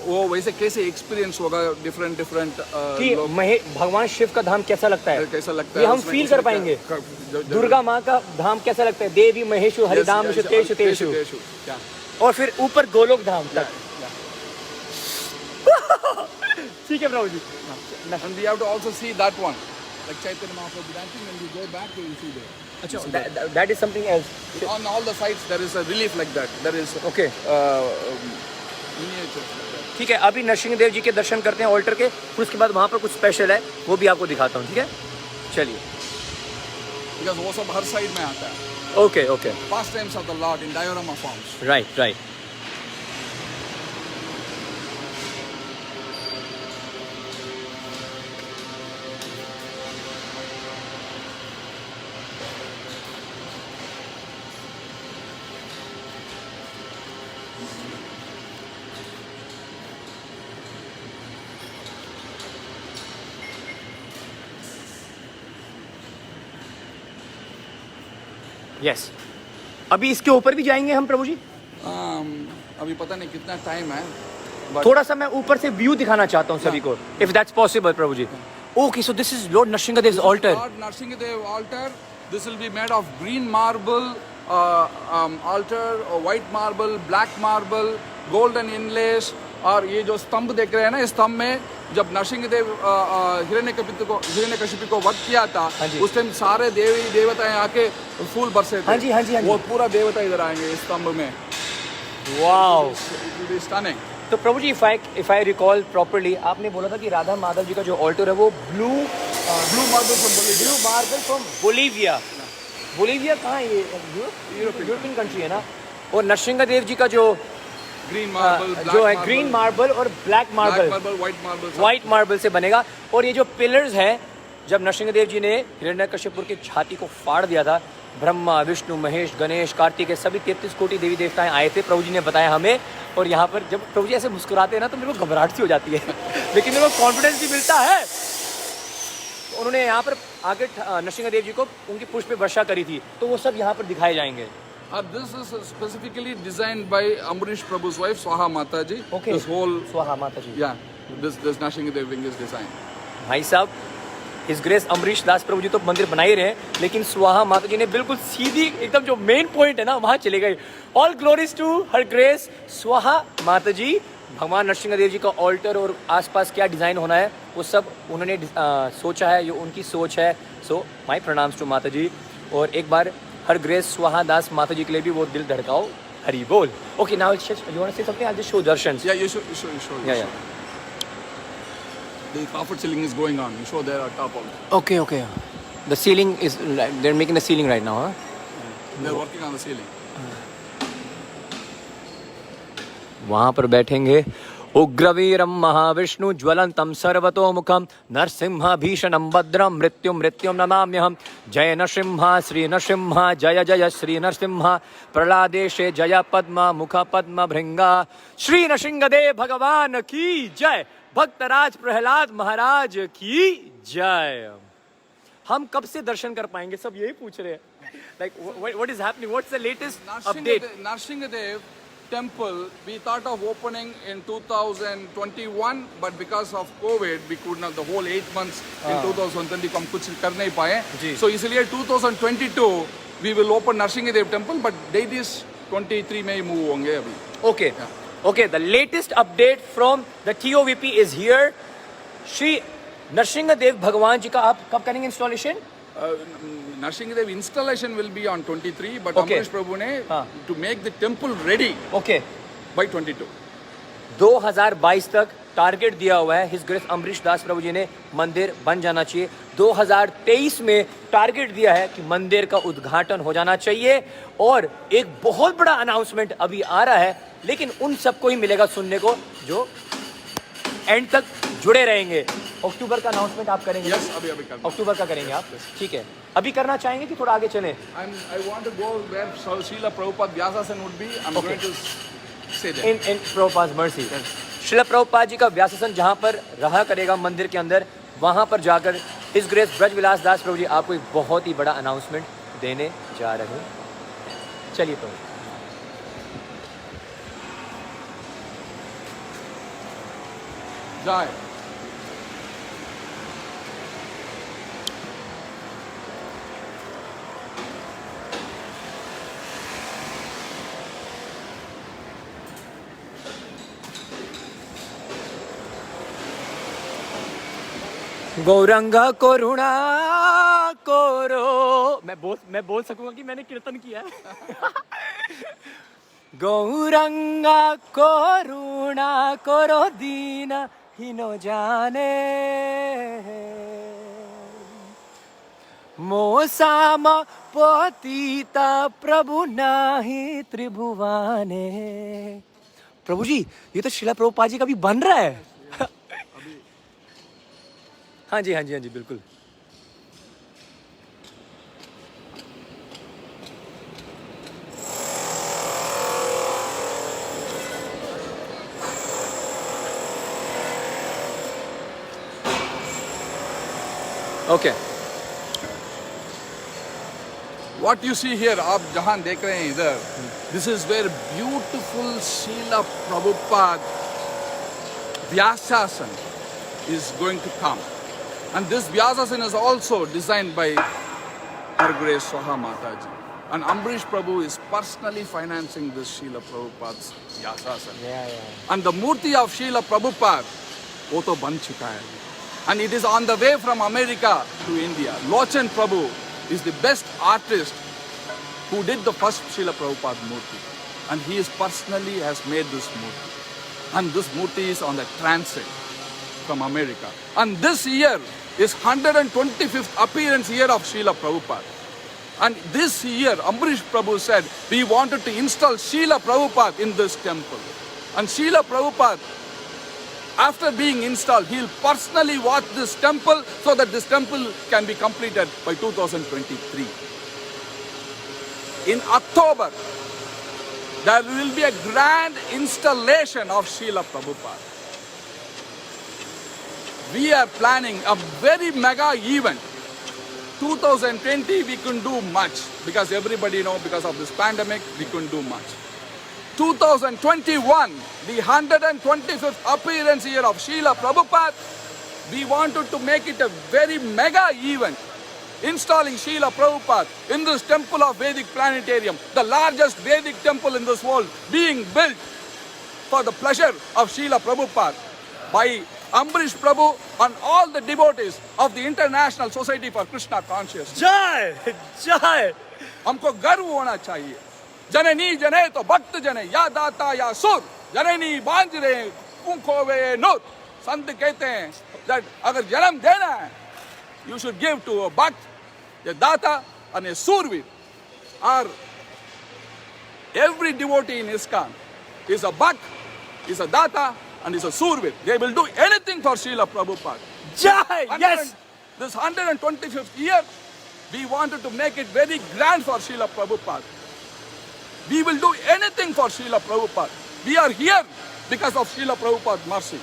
वो वैसे कैसे एक्सपीरियंस होगा, डिफरेंट कि भगवान शिव का धाम कैसा लगता है, कैसा लगता ये है, हम उसमें फील उसमें कर पाएंगे। क्या- दुर्गा माँ का धाम कैसा लगता है, देवी महेशु हरिधाम तेषु तेषु, क्या। और फिर ऊपर गोलोक धाम तक। ठीक है Prabhu ji. And we have to also see that one, like Chaitanya Mahaprabhu dancing. When we go back, we will see there. अच्छा, that is something else. On all the sides, there is a relief like that. There is Okay. miniatures like that. ठीक है, अभी नरसिंहदेव जी के दर्शन करते हैं alter के, फिर उसके बाद वहाँ पर कुछ स्पेशल है, वो भी आपको दिखाता हूँ। ठीक है, चलिए। Because वो सब हर साइड में आता है। Okay okay, Pastimes of the Lord in diorama forms. Right right. Yes, अभी इसके ऊपर भी जाएंगे हम प्रभु जी। अभी पता नहीं कितना टाइम है, थोड़ा सा मैं ऊपर से व्यू दिखाना चाहता हूँ सभी को, if that's possible Prabhu ji. Okay, so this is Lord Narasimhadev's altar. Lord Nrsimhadev altar. This will be made of green marble altar, white marble, black marble, golden inlays. और ये जो स्तंभ देख रहे हैं ना, इस स्तंभ में जब नरसिंहदेव हिरण्यकशिपु को वध किया था, उस टाइम सारे देवी देवताएं आके फूल बरसे थे। हाँ जी हाँ जी हाँ जी। वो पूरा देवता इधर आएंगे इस स्तंभ में। Wow. It will be stunning. तो Prabhu ji, if I recall properly, आपने बोला था कि राधा माधव जी का जो ऑल्टर है वो blue marble from Bolivia. Bolivia कहाँ है ये? यूरोपियन कंट्री है ना। और नरसिंहदेव जी का जो ग्रीन मार्बल, जो है ग्रीन मार्बल और ब्लैक मार्बल, व्हाइट मार्बल से बनेगा। और ये जो पिलर्स हैं, जब नरसिंहदेव जी ने हिरण्यकशिपु की छाती को फाड़ दिया था, ब्रह्मा, विष्णु, महेश, गणेश, कार्तिक, सभी 33 कोटि देवी देवताएं आए थे, प्रभु जी ने बताया हमें। और यहाँ पर जब प्रभु जी ऐसे मुस्कुराते हैं ना, तो मेरे को घबराहट सी हो जाती है लेकिन मेरे को कॉन्फिडेंस भी मिलता है। तो उन्होंने यहाँ पर आगे नरसिंहदेव जी को उनकी पुष्प वर्षा करी थी, तो वो सब यहाँ पर दिखाए जाएंगे। This is specifically designed by Amrish Prabhu's wife, Swaha Mataji. Okay. This whole, स्वाहा माता जी. yeah, this Narsinghadev wing is designed. भाई साहब, हिज ग्रेस अमरीश दास प्रभु जी तो मंदिर बना ही रहे हैं, लेकिन स्वाहा माता जी ने बिल्कुल सीधी एकदम जो मेन पॉइंट है ना वहां चले गए. All glories to her grace Swaha Mata जी. भगवान नरसिंहदेव जी का ऑल्टर और आसपास क्या डिजाइन होना है वो सब उन्होंने सोचा है, ये उनकी सोच है. सो माय प्रणाम्स टू माता जी. और एक बार हर ग्रेस स्वाहा दास माता जी के लिए भी वो दिल धड़काओ, हरि बोल. Okay, now you want to say something? I just show darshans. Yeah, you show. Yeah. The carpet ceiling is going on. You show there at top also. Okay. The ceiling is, they're making the ceiling right now, huh? They're working on the ceiling. वहां पर बैठेंगे. उग्रवीरम महाविष्णु ज्वलंतम सर्वतोमुखम नरसिंह भीषणम भद्रम मृत्युम नमाम्यहम. जय नरसिंह श्री नरसिंह जय जय श्री नरसिंह. प्रहलादेशे जय पद्म मुख पद्म भृंगा. श्री नरसिंहदेव भगवान की जय. भक्तराज प्रहलाद महाराज की जय. हम कब से दर्शन कर पाएंगे, सब यही पूछ रहे हैं. Like what is happening? What's the latest update? Narsinghadev temple, we thought of opening in 2021, but because of COVID, we could not, the whole 8 months in 2020 हम कुछ कर नहीं पाए. So इसलिए 2022 we will open Narsinghadev temple, but date is 23 में ही move होंगे अभी. Okay. Okay, the latest update from the TOVP is here. Shri Narasimhadeva भगवान जी का आप कब करेंगे installation? Narsinghadev installation will be on 23, but Okay. Amrish Prabhu ने to make the temple ready Okay. by 22. 2022 तक टारगेट दिया हुआ है. हिज ग्रेस अमरीश दास प्रभु जी ने मंदिर बन जाना चाहिए. 2023 में टारगेट दिया है कि मंदिर का उद्घाटन हो जाना चाहिए. और एक बहुत बड़ा अनाउंसमेंट अभी आ रहा है, लेकिन उन सबको ही मिलेगा सुनने को जो एंड तक जुड़े रहेंगे. अक्टूबर का अनाउंसमेंट आप करेंगे? Yes, अभी कर. अक्टूबर का करेंगे आप. ठीक है, अभी करना चाहेंगे कि थोड़ा आगे चलें? I want to go where Srila Prabhupada Vyasasan would be. I'm going to say that. in Prabhupada's mercy. Srila Prabhupada ji का व्यासासन जहाँ पर रहा करेगा मंदिर के अंदर, वहाँ पर जाकर हिज ग्रेस ब्रजविलास दास प्रभु जी आपको एक बहुत ही बड़ा अनाउंसमेंट देने जा रहे हैं. चलिए प्रभु. Jai. गौरंगा करुणा करो. मैं बोल सकूंगा कि मैंने कीर्तन किया है. गौरंगा करुणा करो दीन हिनो जाने. मोसाम पतिता प्रभु नाही त्रिभुवाने. प्रभु जी, ये तो श्रील प्रभुपाद जी का भी बन रहा है. हाँ जी बिल्कुल. Okay. What you see here, आप जहाँ देख रहे हैं इधर, this is where beautiful Srila Prabhupada Vyasasan is going to come. And this Vyasasan is also designed by Her Grace Swaha Mataji. And Amrish Prabhu is personally financing this Srila Prabhupada's Vyasasan. And the Murti of Srila Prabhupada, वो तो बन चुका है. And it is on the way from America to India. Lochan Prabhu is the best artist who did the first Srila Prabhupada Murti. And he is personally has made this Murti. And this Murti is on the transit from America. And this year is 125th appearance year of Srila Prabhupada. And this year, Amrish Prabhu said, we wanted to install Srila Prabhupada in this temple. And Srila Prabhupada, after being installed, he'll personally watch this temple so that this temple can be completed by 2023. In October, there will be a grand installation of Srila Prabhupada. We are planning a very mega event 2020 we couldn't do much because everybody know because of this pandemic we couldn't do much. 2021, the 125th appearance year of Srila Prabhupada, we wanted to make it a very mega event, installing Srila Prabhupada in this temple of Vedic Planetarium, the largest Vedic temple in this world, being built for the pleasure of Srila Prabhupada by Ambrish Prabhu and all the devotees of the International Society for Krishna Consciousness. जय जय हमको गर्व होना चाहिए. जननी जने तो भक्त जने, या दाता या सुर, जननी बांझरे कुंखोवे नूर. संत कहते हैं that अगर जन्म देना है, you should give to a bhakt, a data and a survir. Or every devotee in ISKCON is a bhakt, is a data and is a survir. They will do anything for Srila Prabhupada. जय. Yes. This 125th year, we wanted to make it very grand for Srila Prabhupada. We will do anything for Srila Prabhupada. We are here because of Srila Prabhupada's mercy.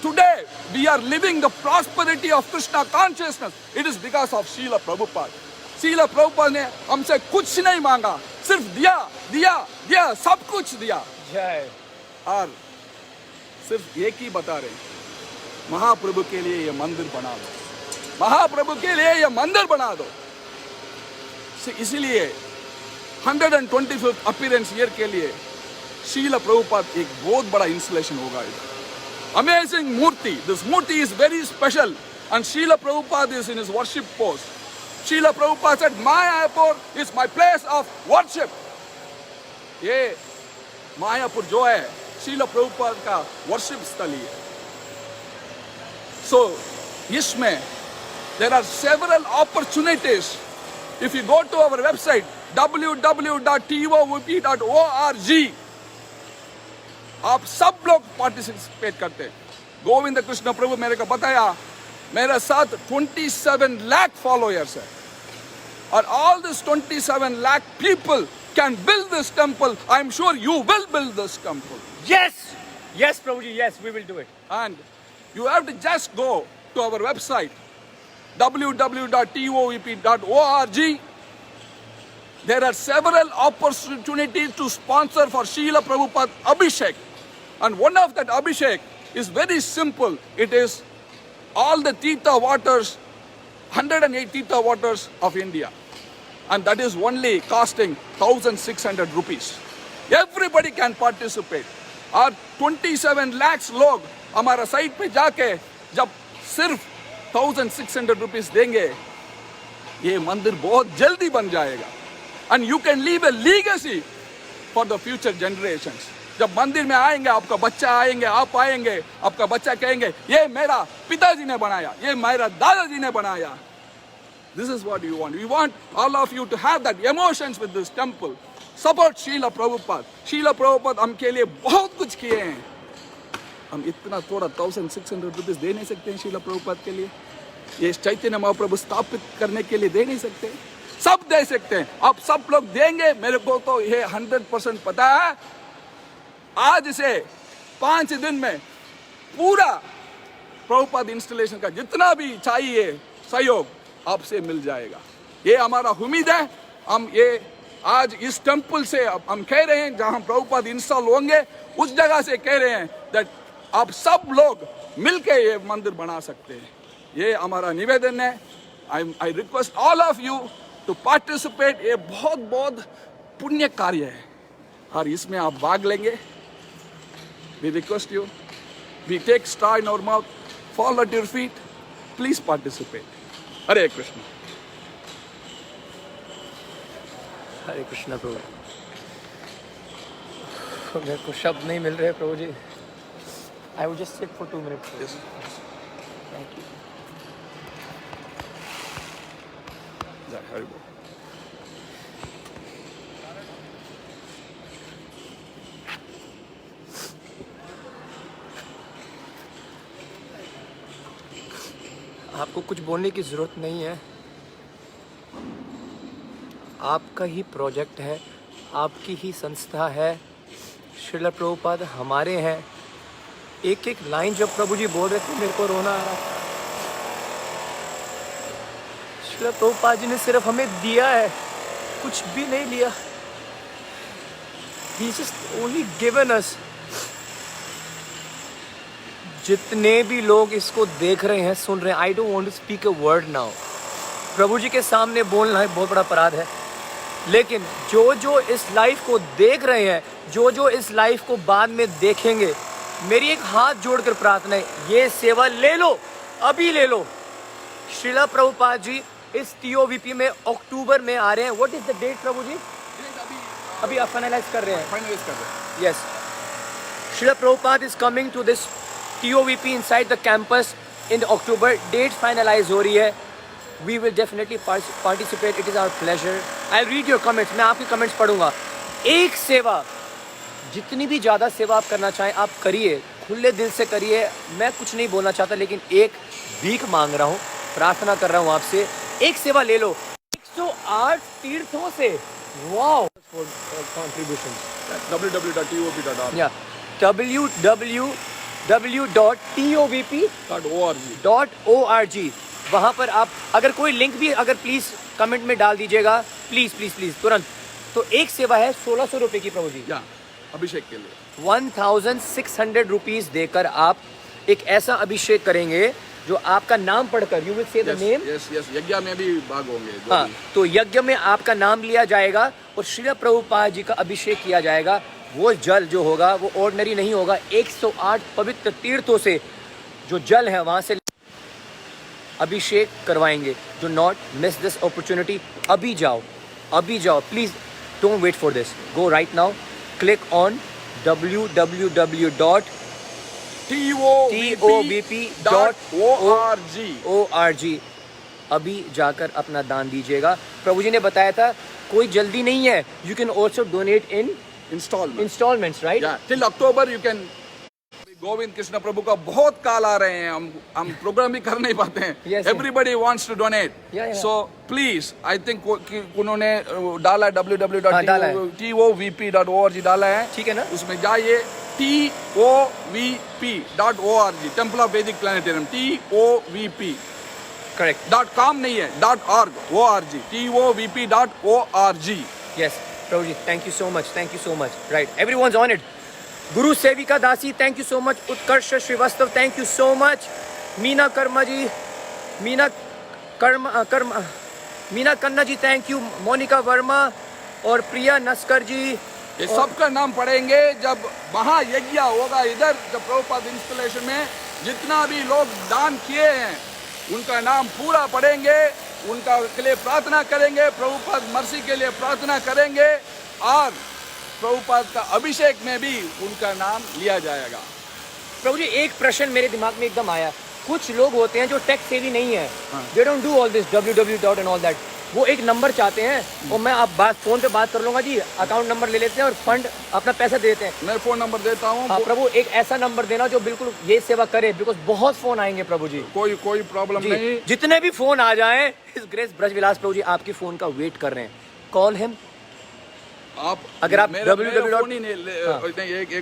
Today, we are living the prosperity of Krishna consciousness. It is because of Srila Prabhupada. Srila Prabhupada ने हमसे कुछ नहीं मांगा, सिर्फ दिया, दिया, दिया, सब कुछ दिया. जय. और सिर्फ एक ही बता रहे हैं, महाप्रभु के लिए ये मंदिर बना दो, महाप्रभु के लिए ये मंदिर बना दो. इसीलिए 125th अपीयरेंस ईयर के लिए श्रील प्रभुपाद एक बहुत बड़ा इंस्टॉलेशन होगा. Amazing Murti. This Murti is very special and Srila Prabhupada is in his worship post. Srila Prabhupada said, Mayapur is my place of worship. ये मायापुर जो है Srila Prabhupada का worship स्थली है. So इसमें there are several opportunities. If you go to our website www.tovp.org, आप सब लोग पार्टिसिपेट करते हैं. गोविंद कृष्ण प्रभु मेरे को बताया, मेरे साथ 27 लाख फॉलोअर्स है और all this 27 lakh people can build this temple. I am sure you will build this temple. Yes. Yes, Prabhuji. Yes, we will do it. And you have to just go to our website www.tovp.org. There are several opportunities to sponsor for Srila Prabhupada Abhishek. And one of that Abhishek is very simple. It is all the Tirtha waters, 108 Tirtha waters of India. And that is only costing 1,600 rupees. Everybody can participate. और 27 lakhs लोग हमारा site पे जाके जब सिर्फ 1,600 rupees देंगे, ये मंदिर बहुत जल्दी बन जाएगा. And you can leave a legacy for the future generations. जब मंदिर में आएंगे, आपका बच्चा आएंगे, आप आएंगे, आपका बच्चा कहेंगे, ये मेरा पिताजी ने बनाया, ये मेरा दादाजी ने बनाया. This is what you want. We want all of you to have that emotions with this temple. Support Srila Prabhupada. Srila Prabhupada हमके लिए बहुत कुछ किए हैं. हम इतना थोड़ा 1,600 rupees दे नहीं सकते हैं Srila Prabhupada के लिए. ये चैतन्य महाप्रभु स्थापित करने के लिए दे नहीं सकते. सब दे सकते हैं. आप सब लोग देंगे. मेरे को तो ये 100% पता है. आज से 5 दिन में पूरा प्रभुपाद इंस्टॉलेशन का जितना भी चाहिए सहयोग आपसे मिल जाएगा. ये हमारा उम्मीद है. हम ये आज इस टेंपल से हम कह रहे हैं जहां प्रभुपाद इंस्टॉल होंगे उस जगह से कह रहे हैं दैट आप सब लोग मिलके ये मंदिर बना सकते हैं. ये हमारा निवेदन है. I request all of you to participate. ये बहुत बहुत पुण्य कार्य है और इसमें आप भाग लेंगे. We request you, we take star in our mouth, fall at your feet, please participate. Hare Krishna. हरे कृष्णा प्रभु. मेरे को शब्द नहीं मिल रहे प्रभु जी. I will just sit for 2 minutes. Yes. Thank you. Jai Hari Bol. आपको कुछ बोलने की ज़रूरत नहीं है. आपका ही प्रोजेक्ट है, आपकी ही संस्था है. श्रील प्रभुपाद हमारे हैं. एक एक लाइन जब प्रभु जी बोल रहे थे मेरे को रोना आ रहा था. श्रील प्रभुपाद जी ने सिर्फ हमें दिया है, कुछ भी नहीं लिया। He's just only given us. जितने भी लोग इसको देख रहे हैं, सुन रहे हैं, I don't want to speak a word now. प्रभु जी के सामने बोलना है बहुत बड़ा अपराध है, लेकिन जो जो इस लाइफ को देख रहे हैं, जो जो इस लाइफ को बाद में देखेंगे, मेरी एक हाथ जोड़कर प्रार्थना है, ये सेवा ले लो, अभी ले लो। श्रीला प्रभुपाद जी इस TOVP में अक्टूबर में आ रहे हैं। What is the date Prabhu ji? अभी आप फाइनलाइज कर रहे हैं? Yes, Shrila Prabhupada is coming to this TOVP inside the campus in October. Date finalize हो रही है। We will definitely participate, it is our pleasure. I read your comments, मैं आपके कमेंट्स पढ़ूंगा। एक सेवा, जितनी भी ज़्यादा सेवा आप करना चाहें आप करिए, खुले दिल से करिए। मैं कुछ नहीं बोलना चाहता, लेकिन एक भीख मांग रहा हूँ, प्रार्थना कर रहा हूँ आपसे, एक सेवा ले लो। 108 तीर्थों से, वाओ, फॉर कंट्रीब्यूशंस। www.tovp.org. या www.tovp.org. वहाँ पर आप अगर कोई लिंक भी अगर प्लीज़ कमेंट में डाल दीजिएगा, प्लीज़ प्लीज़ प्लीज़ तुरंत। तो एक सेवा है 1600 रुपये की प्रभु जी, या अभिषेक के लिए 1600 रुपीज़ देकर आप एक ऐसा अभिषेक करेंगे जो आपका नाम पढ़कर, you will say the name. Yes, यज्ञ में भी भाग होंगे। हाँ, तो यज्ञ में आपका नाम लिया जाएगा और श्रील प्रभुपाद जी का अभिषेक किया जाएगा। वो जल जो होगा वो ऑर्डिनरी नहीं होगा, 108 पवित्र तीर्थों से जो जल है वहाँ से अभिषेक करवाएंगे। Do not miss this opportunity. अभी जाओ, अभी जाओ, please don't wait for this, go right now, click on www.tovp.org। अभी जाकर अपना दान दीजिएगा। प्रभु जी ने बताया था कोई जल्दी नहीं है, you can also donate in installments, right? Till October you can. Govind Krishna Prabhu का बहुत कॉल आ रहे हैं, हम प्रोग्राम भी कर नहीं पाते हैं। Everybody wants to donate, so please, I think उन्होंने डाला www.tovp.org डाला है, ठीक है ना? उसमें जाइए, tovp.org, टेम्पल ऑफ वैदिक प्लैनेटेरियम, TOVP, करेक्ट, .com नहीं है, .org, tovp.org। Yes Prabhu ji, thank you so much, right, everyone's on it. Guru Sevika Dasi, thank you so much. Utkarsh Srivastava, thank you so much. Meena Karma ji, Meena Kanna ji, thank you. Monika Verma और प्रिया नस्कर जी, ये सबका नाम पढ़ेंगे जब महायज्ञ होगा इधर, जब प्रभुपाद इंस्टॉलेशन में जितना भी लोग दान किए हैं उनका नाम पूरा पढ़ेंगे, उनका के लिए प्रार्थना करेंगे, प्रभुपाद मर्सी के लिए प्रार्थना करेंगे, और प्रभुपाद का अभिषेक में भी उनका नाम लिया जाएगा। प्रभु जी, एक प्रश्न मेरे दिमाग में एकदम आया। कुछ लोग होते हैं जो टेक सेवी नहीं है, they don't do all this www and all that, वो एक नंबर चाहते हैं और मैं आप फोन पे बात कर लूंगा जी, अकाउंट नंबर ले लेते हैं और फंड अपना पैसा दे देते हैं। मैं फोन नंबर देता हूँ। हाँ, प्रभु एक ऐसा नंबर देना जो बिल्कुल ये सेवा करे, बिकॉज बहुत फोन आएंगे प्रभु जी। कोई प्रॉब्लम नहीं, जितने भी फोन आ जाएं, इस ग्रेस ब्रजविलास प्रभु जी आपके फोन का वेट कर रहे हैं। Call him. आप अगर आप एक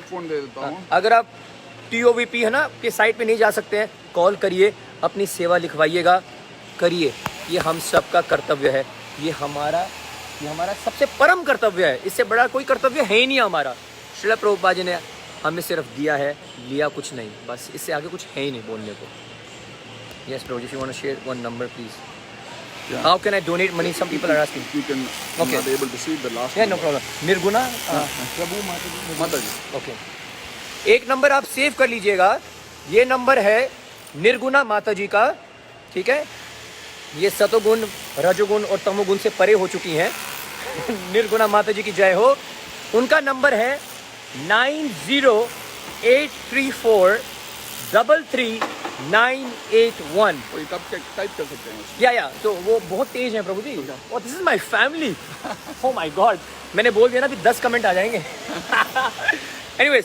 फोन दे देता हूँ। अगर आप TOVP है ना के साइट पे नहीं जा सकते हैं, कॉल करिए, अपनी सेवा लिखवाइएगा, करिए। ये हम सबका कर्तव्य है, ये हमारा सबसे परम कर्तव्य है। इससे बड़ा कोई कर्तव्य है ही नहीं हमारा। श्रील प्रभुपाद जी ने हमें सिर्फ दिया है, लिया कुछ नहीं, बस इससे आगे कुछ है ही नहीं बोलने को। Yes Prabhu ji, if you want to share one number please. How can I donate money? Some people are asking. You can. Okay. I'm not able to see the last. Yeah, no problem. Nirguna प्रभु माता जी। Okay. एक number आप save कर लीजिएगा, ये number है निर्गुणा माता जी का, ठीक है? ये सतोगुण, रजोगुण और तमोगुण से परे हो चुकी हैं। निर्गुणा माता जी की जय हो। उनका नंबर है 9083433981। कोई कब टाइप कर सकते हैं? या तो वो बहुत तेज है प्रभु जी। और this is my family. Oh my god, मैंने बोल दिया ना, अभी 10 कमेंट आ जाएंगे। Anyways,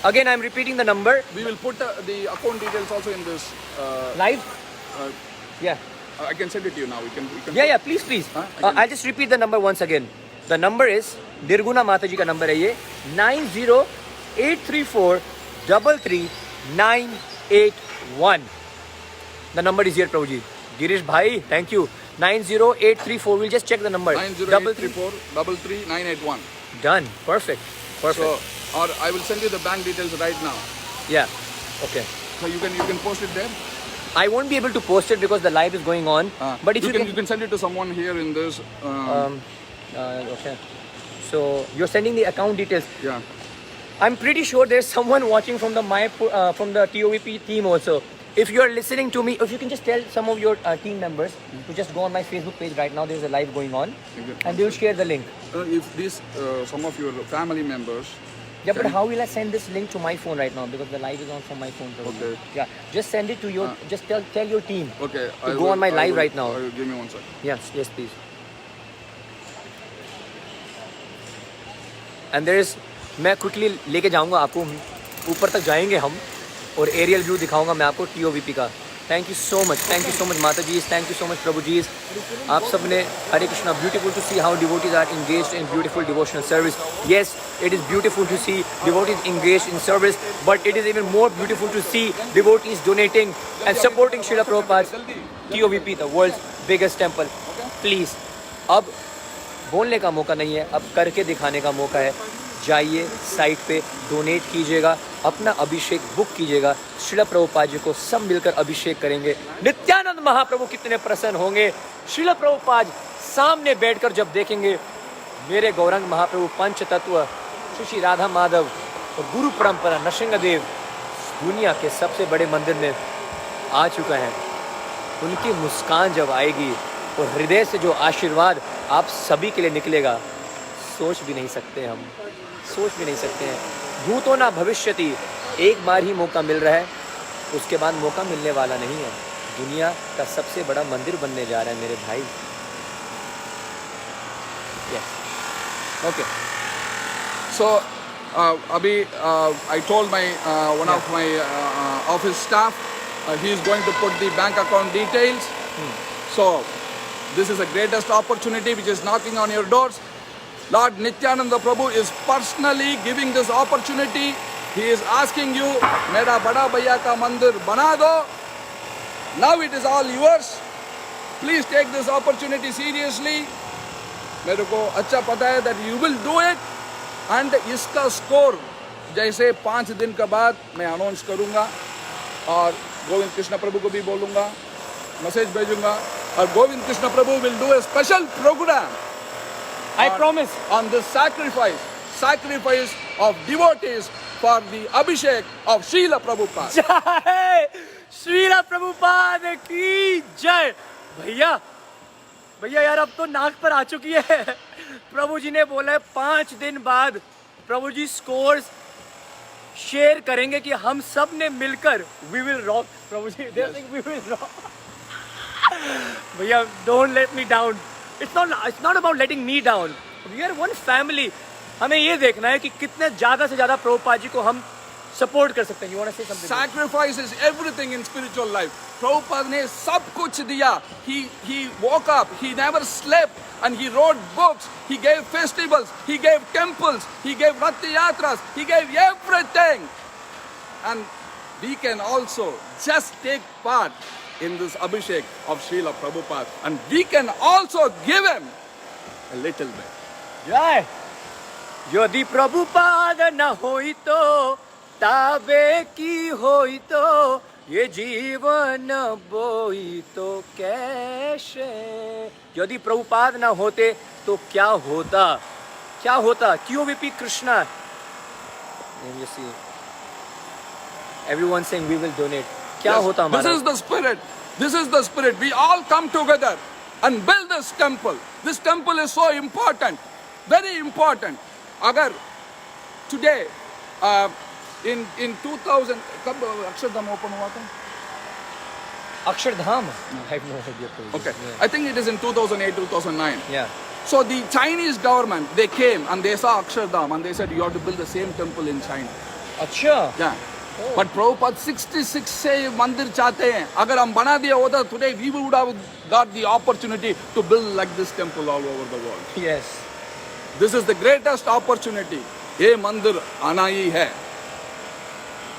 again I am repeating the number. We will put the account details also in this live. या I can send it to you now. We can yeah, please. I'll just repeat the number once again. The number is, Nirguna माता जी का number है ये, 9083433981। The number is here प्रभु जी। गिरीश भाई, thank you. 90834. We'll just check the number. 90834 33981. Done. Perfect. Perfect. So, or I will send you the bank details right now. Yeah. Okay. So you can post it there. I won't be able to post it because the live is going on. But if you can send it to someone here in this. Okay. So you're sending the account details. Yeah. I'm pretty sure there's someone watching from the from the TOVP team also. If you're listening to me, if you can just tell some of your team members to just go on my Facebook page right now. There's a live going on, and they will share the link. If these some of your family members. Yeah, but how will I send this link to my phone right now? Because the live is on from my phone. Okay. Yeah, just send it to your. Just tell your team. Okay. To go on my live right now. Give me 1 second. Yes, please. And there is, मैं quickly लेके जाऊंगा आपको, ऊपर तक जाएंगे हम और aerial view दिखाऊंगा मैं आपको TOVP का. Thank you so much Mata ji, thank you so much Prabhu ji. आप सब ने Hare Krishna. Beautiful to see how devotees are engaged in beautiful devotional service. Yes, it is beautiful to see devotees engaged in service, but it is even more beautiful to see devotees donating and supporting Srila Prabhupada's TOVP, the world's biggest temple. Please, अब बोलने का मौका नहीं है, अब करके दिखाने का मौका है. जाइए साइट पे, डोनेट कीजिएगा, अपना अभिषेक बुक कीजिएगा. श्रील प्रभुपाद जी को सब मिलकर अभिषेक करेंगे. नित्यानंद महाप्रभु कितने प्रसन्न होंगे. श्रील प्रभुपाद सामने बैठकर जब देखेंगे मेरे गौरंग महाप्रभु पंच तत्व श्री राधा माधव और गुरु परंपरा नरसिंहदेव दुनिया के सबसे बड़े मंदिर में आ चुका है. उनकी मुस्कान जब आएगी और हृदय से जो आशीर्वाद आप सभी के लिए निकलेगा, सोच भी नहीं सकते हम, सोच भी नहीं सकते हैं. भूतो ना भविष्यति, एक बार ही मौका मिल रहा है, उसके बाद मौका मिलने वाला नहीं है. दुनिया का सबसे बड़ा मंदिर बनने जा रहा है मेरे भाई. Yes, okay. So, Abhi, I told my one of my office staff, he is going to put the bank account details. So, this is the greatest opportunity which is knocking on your doors. Lord Nityananda Prabhu is personally giving this opportunity. He is asking you, "Mera bada bhaiya ka mandir bana do." Now it is all yours. Please take this opportunity seriously. मेरे को अच्छा पता है that you will do it. And इसका score जैसे 5 दिन के बाद मैं अनाउंस करूंगा और गोविंद कृष्ण प्रभु को भी बोलूंगा, मैसेज भेजूंगा, और गोविंद कृष्ण प्रभु will do a special program. I promise on the sacrifice of devotees for the Abhishek of Srila Prabhupada. जय श्रीला प्रभुपाद की जय. भैया यार, अब तो नाक पर आ चुकी है. प्रभु जी ने बोला है 5 दिन बाद प्रभु जी स्कोर्स शेयर करेंगे कि हम सब ने मिलकर we will rock. Prabhu ji they think we will rock. भैया, don't let me down. It's not about letting me down. We are one family. हमें ये देखना है कि कितने ज्यादा से ज्यादा प्रभुपाद जी को हम सपोर्ट कर सकते हैं. You want to say something? Sacrifice is everything in spiritual life. Prabhupada ने सब कुछ दिया. He woke up. He never slept, and he wrote books. He gave festivals. He gave temples. He gave Rath Yatras. He gave everything. And we can also just take part in this Abhishek of Srila Prabhupada, and we can also give him a little bit. जय. यदि प्रभुपाद न होई तो ताबे की होई तो ये जीवन बोई तो कैसे. यदि प्रभुपाद न होते तो क्या होता. TOVP Krishna. And you see everyone saying we will donate. क्या Yes, होता हमारा. This is the spirit. This is the spirit. We all come together and build this temple. This temple is so important, very important. Agar today in 2000 कब Akshardham open हुआ था? Akshardham? I have no idea. Okay, I think it is in 2008, 2009. Yeah. So the Chinese government, they came and they saw Akshardham and they said you have to build the same temple in China. अच्छा. Yeah. But Prabhupada 66 से मंदिर चाहते हैं. अगर हम बना दिया होता, today we would have got the opportunity to build like this temple all over the world. Yes. This is the greatest opportunity. ये मंदिर आना ही है.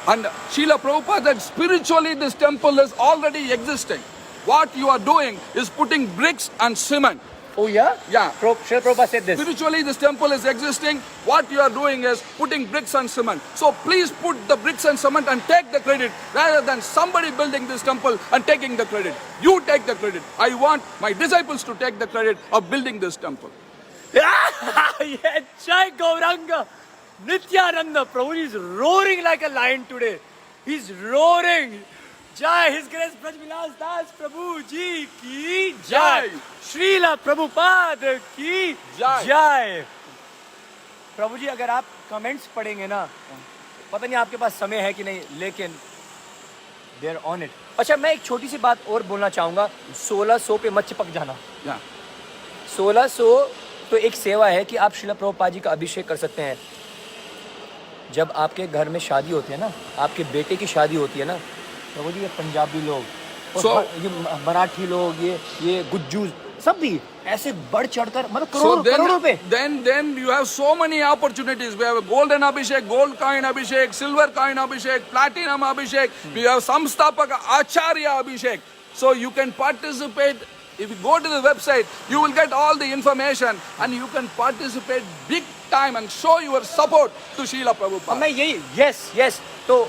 And Srila Prabhupada said spiritually this temple is already existing. what you are doing is putting bricks and cement. Oh yeah? Yeah. Srila Prabhupada said this. Spiritually, this temple is existing. What you are doing is putting bricks and cement. So please put the bricks and cement and take the credit rather than somebody building this temple and taking the credit. You take the credit. I want my disciples to take the credit of building this temple. Yeah, Jai Gauranga. Nityananda. Prabhuji is roaring like a lion today. He's roaring. Jai His Grace Braj Vilas Das Prabhu Ji ki Jai. Srila Prabhupada की जय। प्रभु जी अगर आप comments पढ़ेंगे ना, पता नहीं आपके पास समय है कि नहीं, लेकिन दे आर ऑन इट। अच्छा, मैं एक छोटी सी बात और बोलना चाहूँगा। 1600 पे मत चिपक जाना। 1600 तो एक सेवा है कि आप श्रीला प्रभुपाद जी का अभिषेक कर सकते हैं। जब आपके घर में शादी होती है ना, आपके बेटे की शादी होती है ना, प्रभु जी ये पंजाबी लोग, ये मराठी लोग, ये गुज्जू, सब भी ऐसे बढ़ चढ़कर मतलब करोड़ों रुपए। Then you have so many opportunities. We have a golden abhishek, gold coin abhishek, silver coin abhishek, platinum abhishek. We have samstapaka acharya abhishek. So you can participate. If you go to the website, you will get all the information and you can participate big time and show your support to Srila Prabhupada. मैं यही yes तो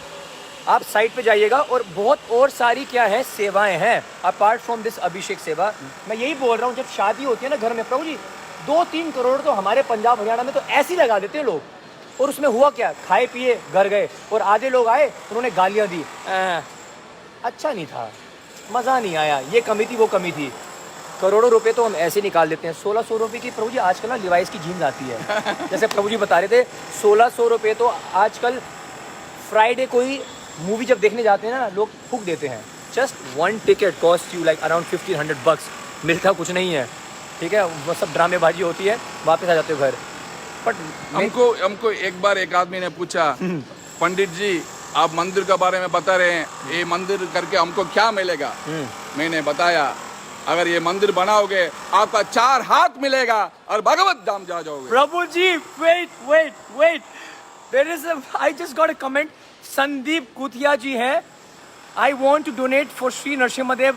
आप site पे जाइएगा और बहुत और सारी क्या है सेवाएं हैं अपार्ट फ्रॉम दिस अभिषेक सेवा। मैं यही बोल रहा हूँ, जब शादी होती है ना घर में, प्रभु जी 2-3 करोड़ तो हमारे पंजाब हरियाणा में तो ऐसे ही लगा देते हैं लोग। और उसमें हुआ क्या, खाए पिए घर गए और आधे लोग आए, उन्होंने गालियाँ दी, अच्छा नहीं था, मज़ा नहीं आया, ये कमी थी वो कमी थी। करोड़ों रुपए तो हम ऐसे निकाल देते हैं। 1600 रुपये की प्रभु जी आजकल ना लिवाइस की जीन्स आती है, जैसे प्रभु जी बता रहे थे। 1600 रुपये तो आजकल फ्राइडे कोई मूवी जब देखने जाते हैं ना, लोग फूक देते हैं। Just 1 ticket cost you like around 1500 bucks। मिलता कुछ नहीं है, ठीक है, वो सब ड्रामेबाजी होती है, वापस आ जाते हो घर। बट हमको एक बार एक आदमी ने पूछा, पंडित जी आप मंदिर के बारे में बता रहे हैं, ये मंदिर करके हमको क्या मिलेगा? मैंने बताया, अगर ये मंदिर बनाओगे आपका 4 हाथ मिलेगा और भगवत धाम जा जाओगे। Prabhu ji wait, there is I just got a comment. Sandeep Kuthiya ji है, I want to donate for Shri Narasimha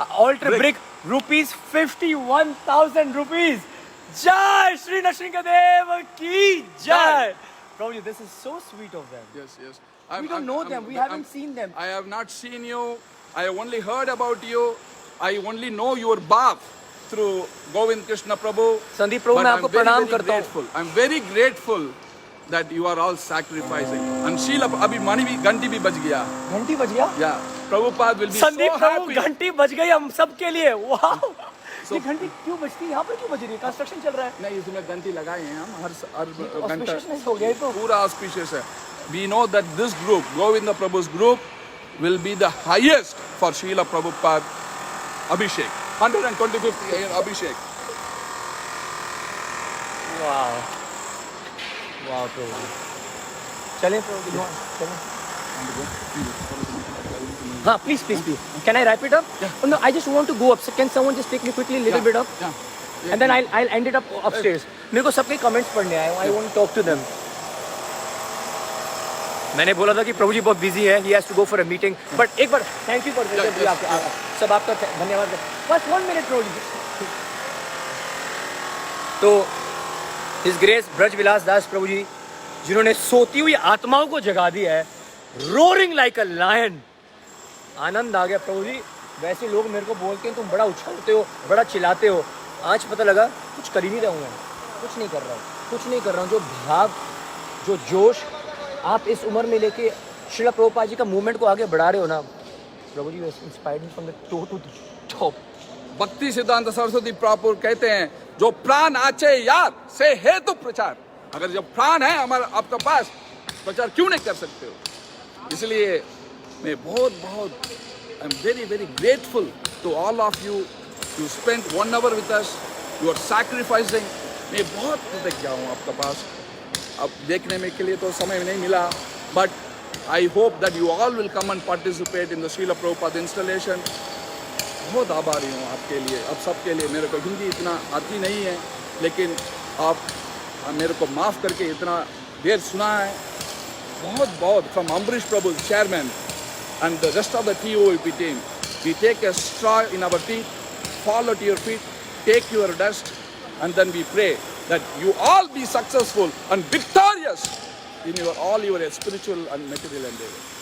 altar brick ₹51,000 rupees. जय श्री नरसिंहदेव की जय। Prabhu ji, this is so sweet of them. Yes. We don't know them. We haven't seen them. I have not seen you. I have only heard about you. I only know your baap through Govind Krishna Prabhu. Sandeep Prabhu, मैं आपको प्रणाम करता हूँ। I'm very grateful that you are all sacrificing. And Sheila, अभी मणि भी घंटी भी बज गया। घंटी बज गया? Yeah. Prabhupada will be so Sandeep Prabhu, happy. घंटी बज गई हम सबके लिए। वाह, ये घंटी क्यों बजती है? यहाँ पर क्यों बज रही है? कंस्ट्रक्शन चल रहा है। नहीं, इसमें घंटी लगाए हैं हम हर घंटा। Auspiciousness हो गया तो पूरा auspicious है। We know that this group, Govinda Prabhu's group, will be the highest for Srila Prabhupada Abhishek, 125th year Abhishek. वाह प्रभु। चलें प्रभु जी, चलें। हाँ, please. Can I wrap it up? Yeah. Oh, no, I just want to go up. So can someone just take me quickly a little bit up? Yeah. And then I'll end it up upstairs. मेरे को सबके comments पढ़ने आए। I want to talk to them. मैंने बोला था कि प्रभु जी बहुत बिजी है, he has to go for a meeting. But एक बार थैंक यू फॉर सब आपका धन्यवाद। बस 1 minute प्रभु जी। तो His Grace ब्रज विलास दास प्रभु जी, जिन्होंने सोती हुई आत्माओं को जगा दिया है, रोरिंग लाइक अ लायन। आनंद आ गया प्रभु जी। वैसे लोग मेरे को बोलते हैं तुम बड़ा उछलते हो, बड़ा चिल्लाते हो, आज पता लगा कुछ कर ही नहीं रहा हूँ मैं, कुछ नहीं कर रहा हूँ। जो भाव, जो जोश आप इस उम्र में लेके श्रीला प्रभुपाद जी का मूवमेंट को आगे बढ़ा रहे हो ना, प्रभु जी इंस्पायर्ड फ्रॉम द टॉप। भक्ति सिद्धांत सरस्वती प्रभु कहते हैं, जो प्राण आचे यार से है तो प्रचार। अगर जब प्राण है हमारा आपका पास, प्रचार क्यों नहीं कर सकते हो? इसलिए मैं बहुत I am very grateful to all of you. You spend 1 hour with us, you are sacrificing. मैं बहुत कृतज्ञ हूँ आपका पास। अब देखने में के लिए तो समय नहीं मिला, but I hope that you all will come and participate in the Srila Prabhupada installation. बहुत आभारी हूँ आपके लिए, अब सबके लिए। मेरे को हिंदी इतना आती नहीं है, लेकिन आप मेरे को माफ़ करके इतना देर सुना है। बहुत from Ambarish Prabhu chairman and the rest of the TOEP team, We take a straw in our teeth, fall at your feet, take your dust, and then we pray that you all be successful and victorious in all your spiritual and material endeavors.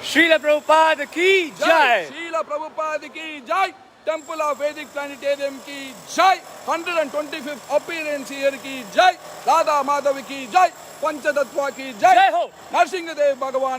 Srila Prabhupada ki jai. Srila Prabhupada ki jai. Temple of Vedic Planetarium ki jai. 125th appearance here ki jai. Radha Madhav ki jai. Panchatattva ki jai. Jai ho. Nrsimhadev Bhagavan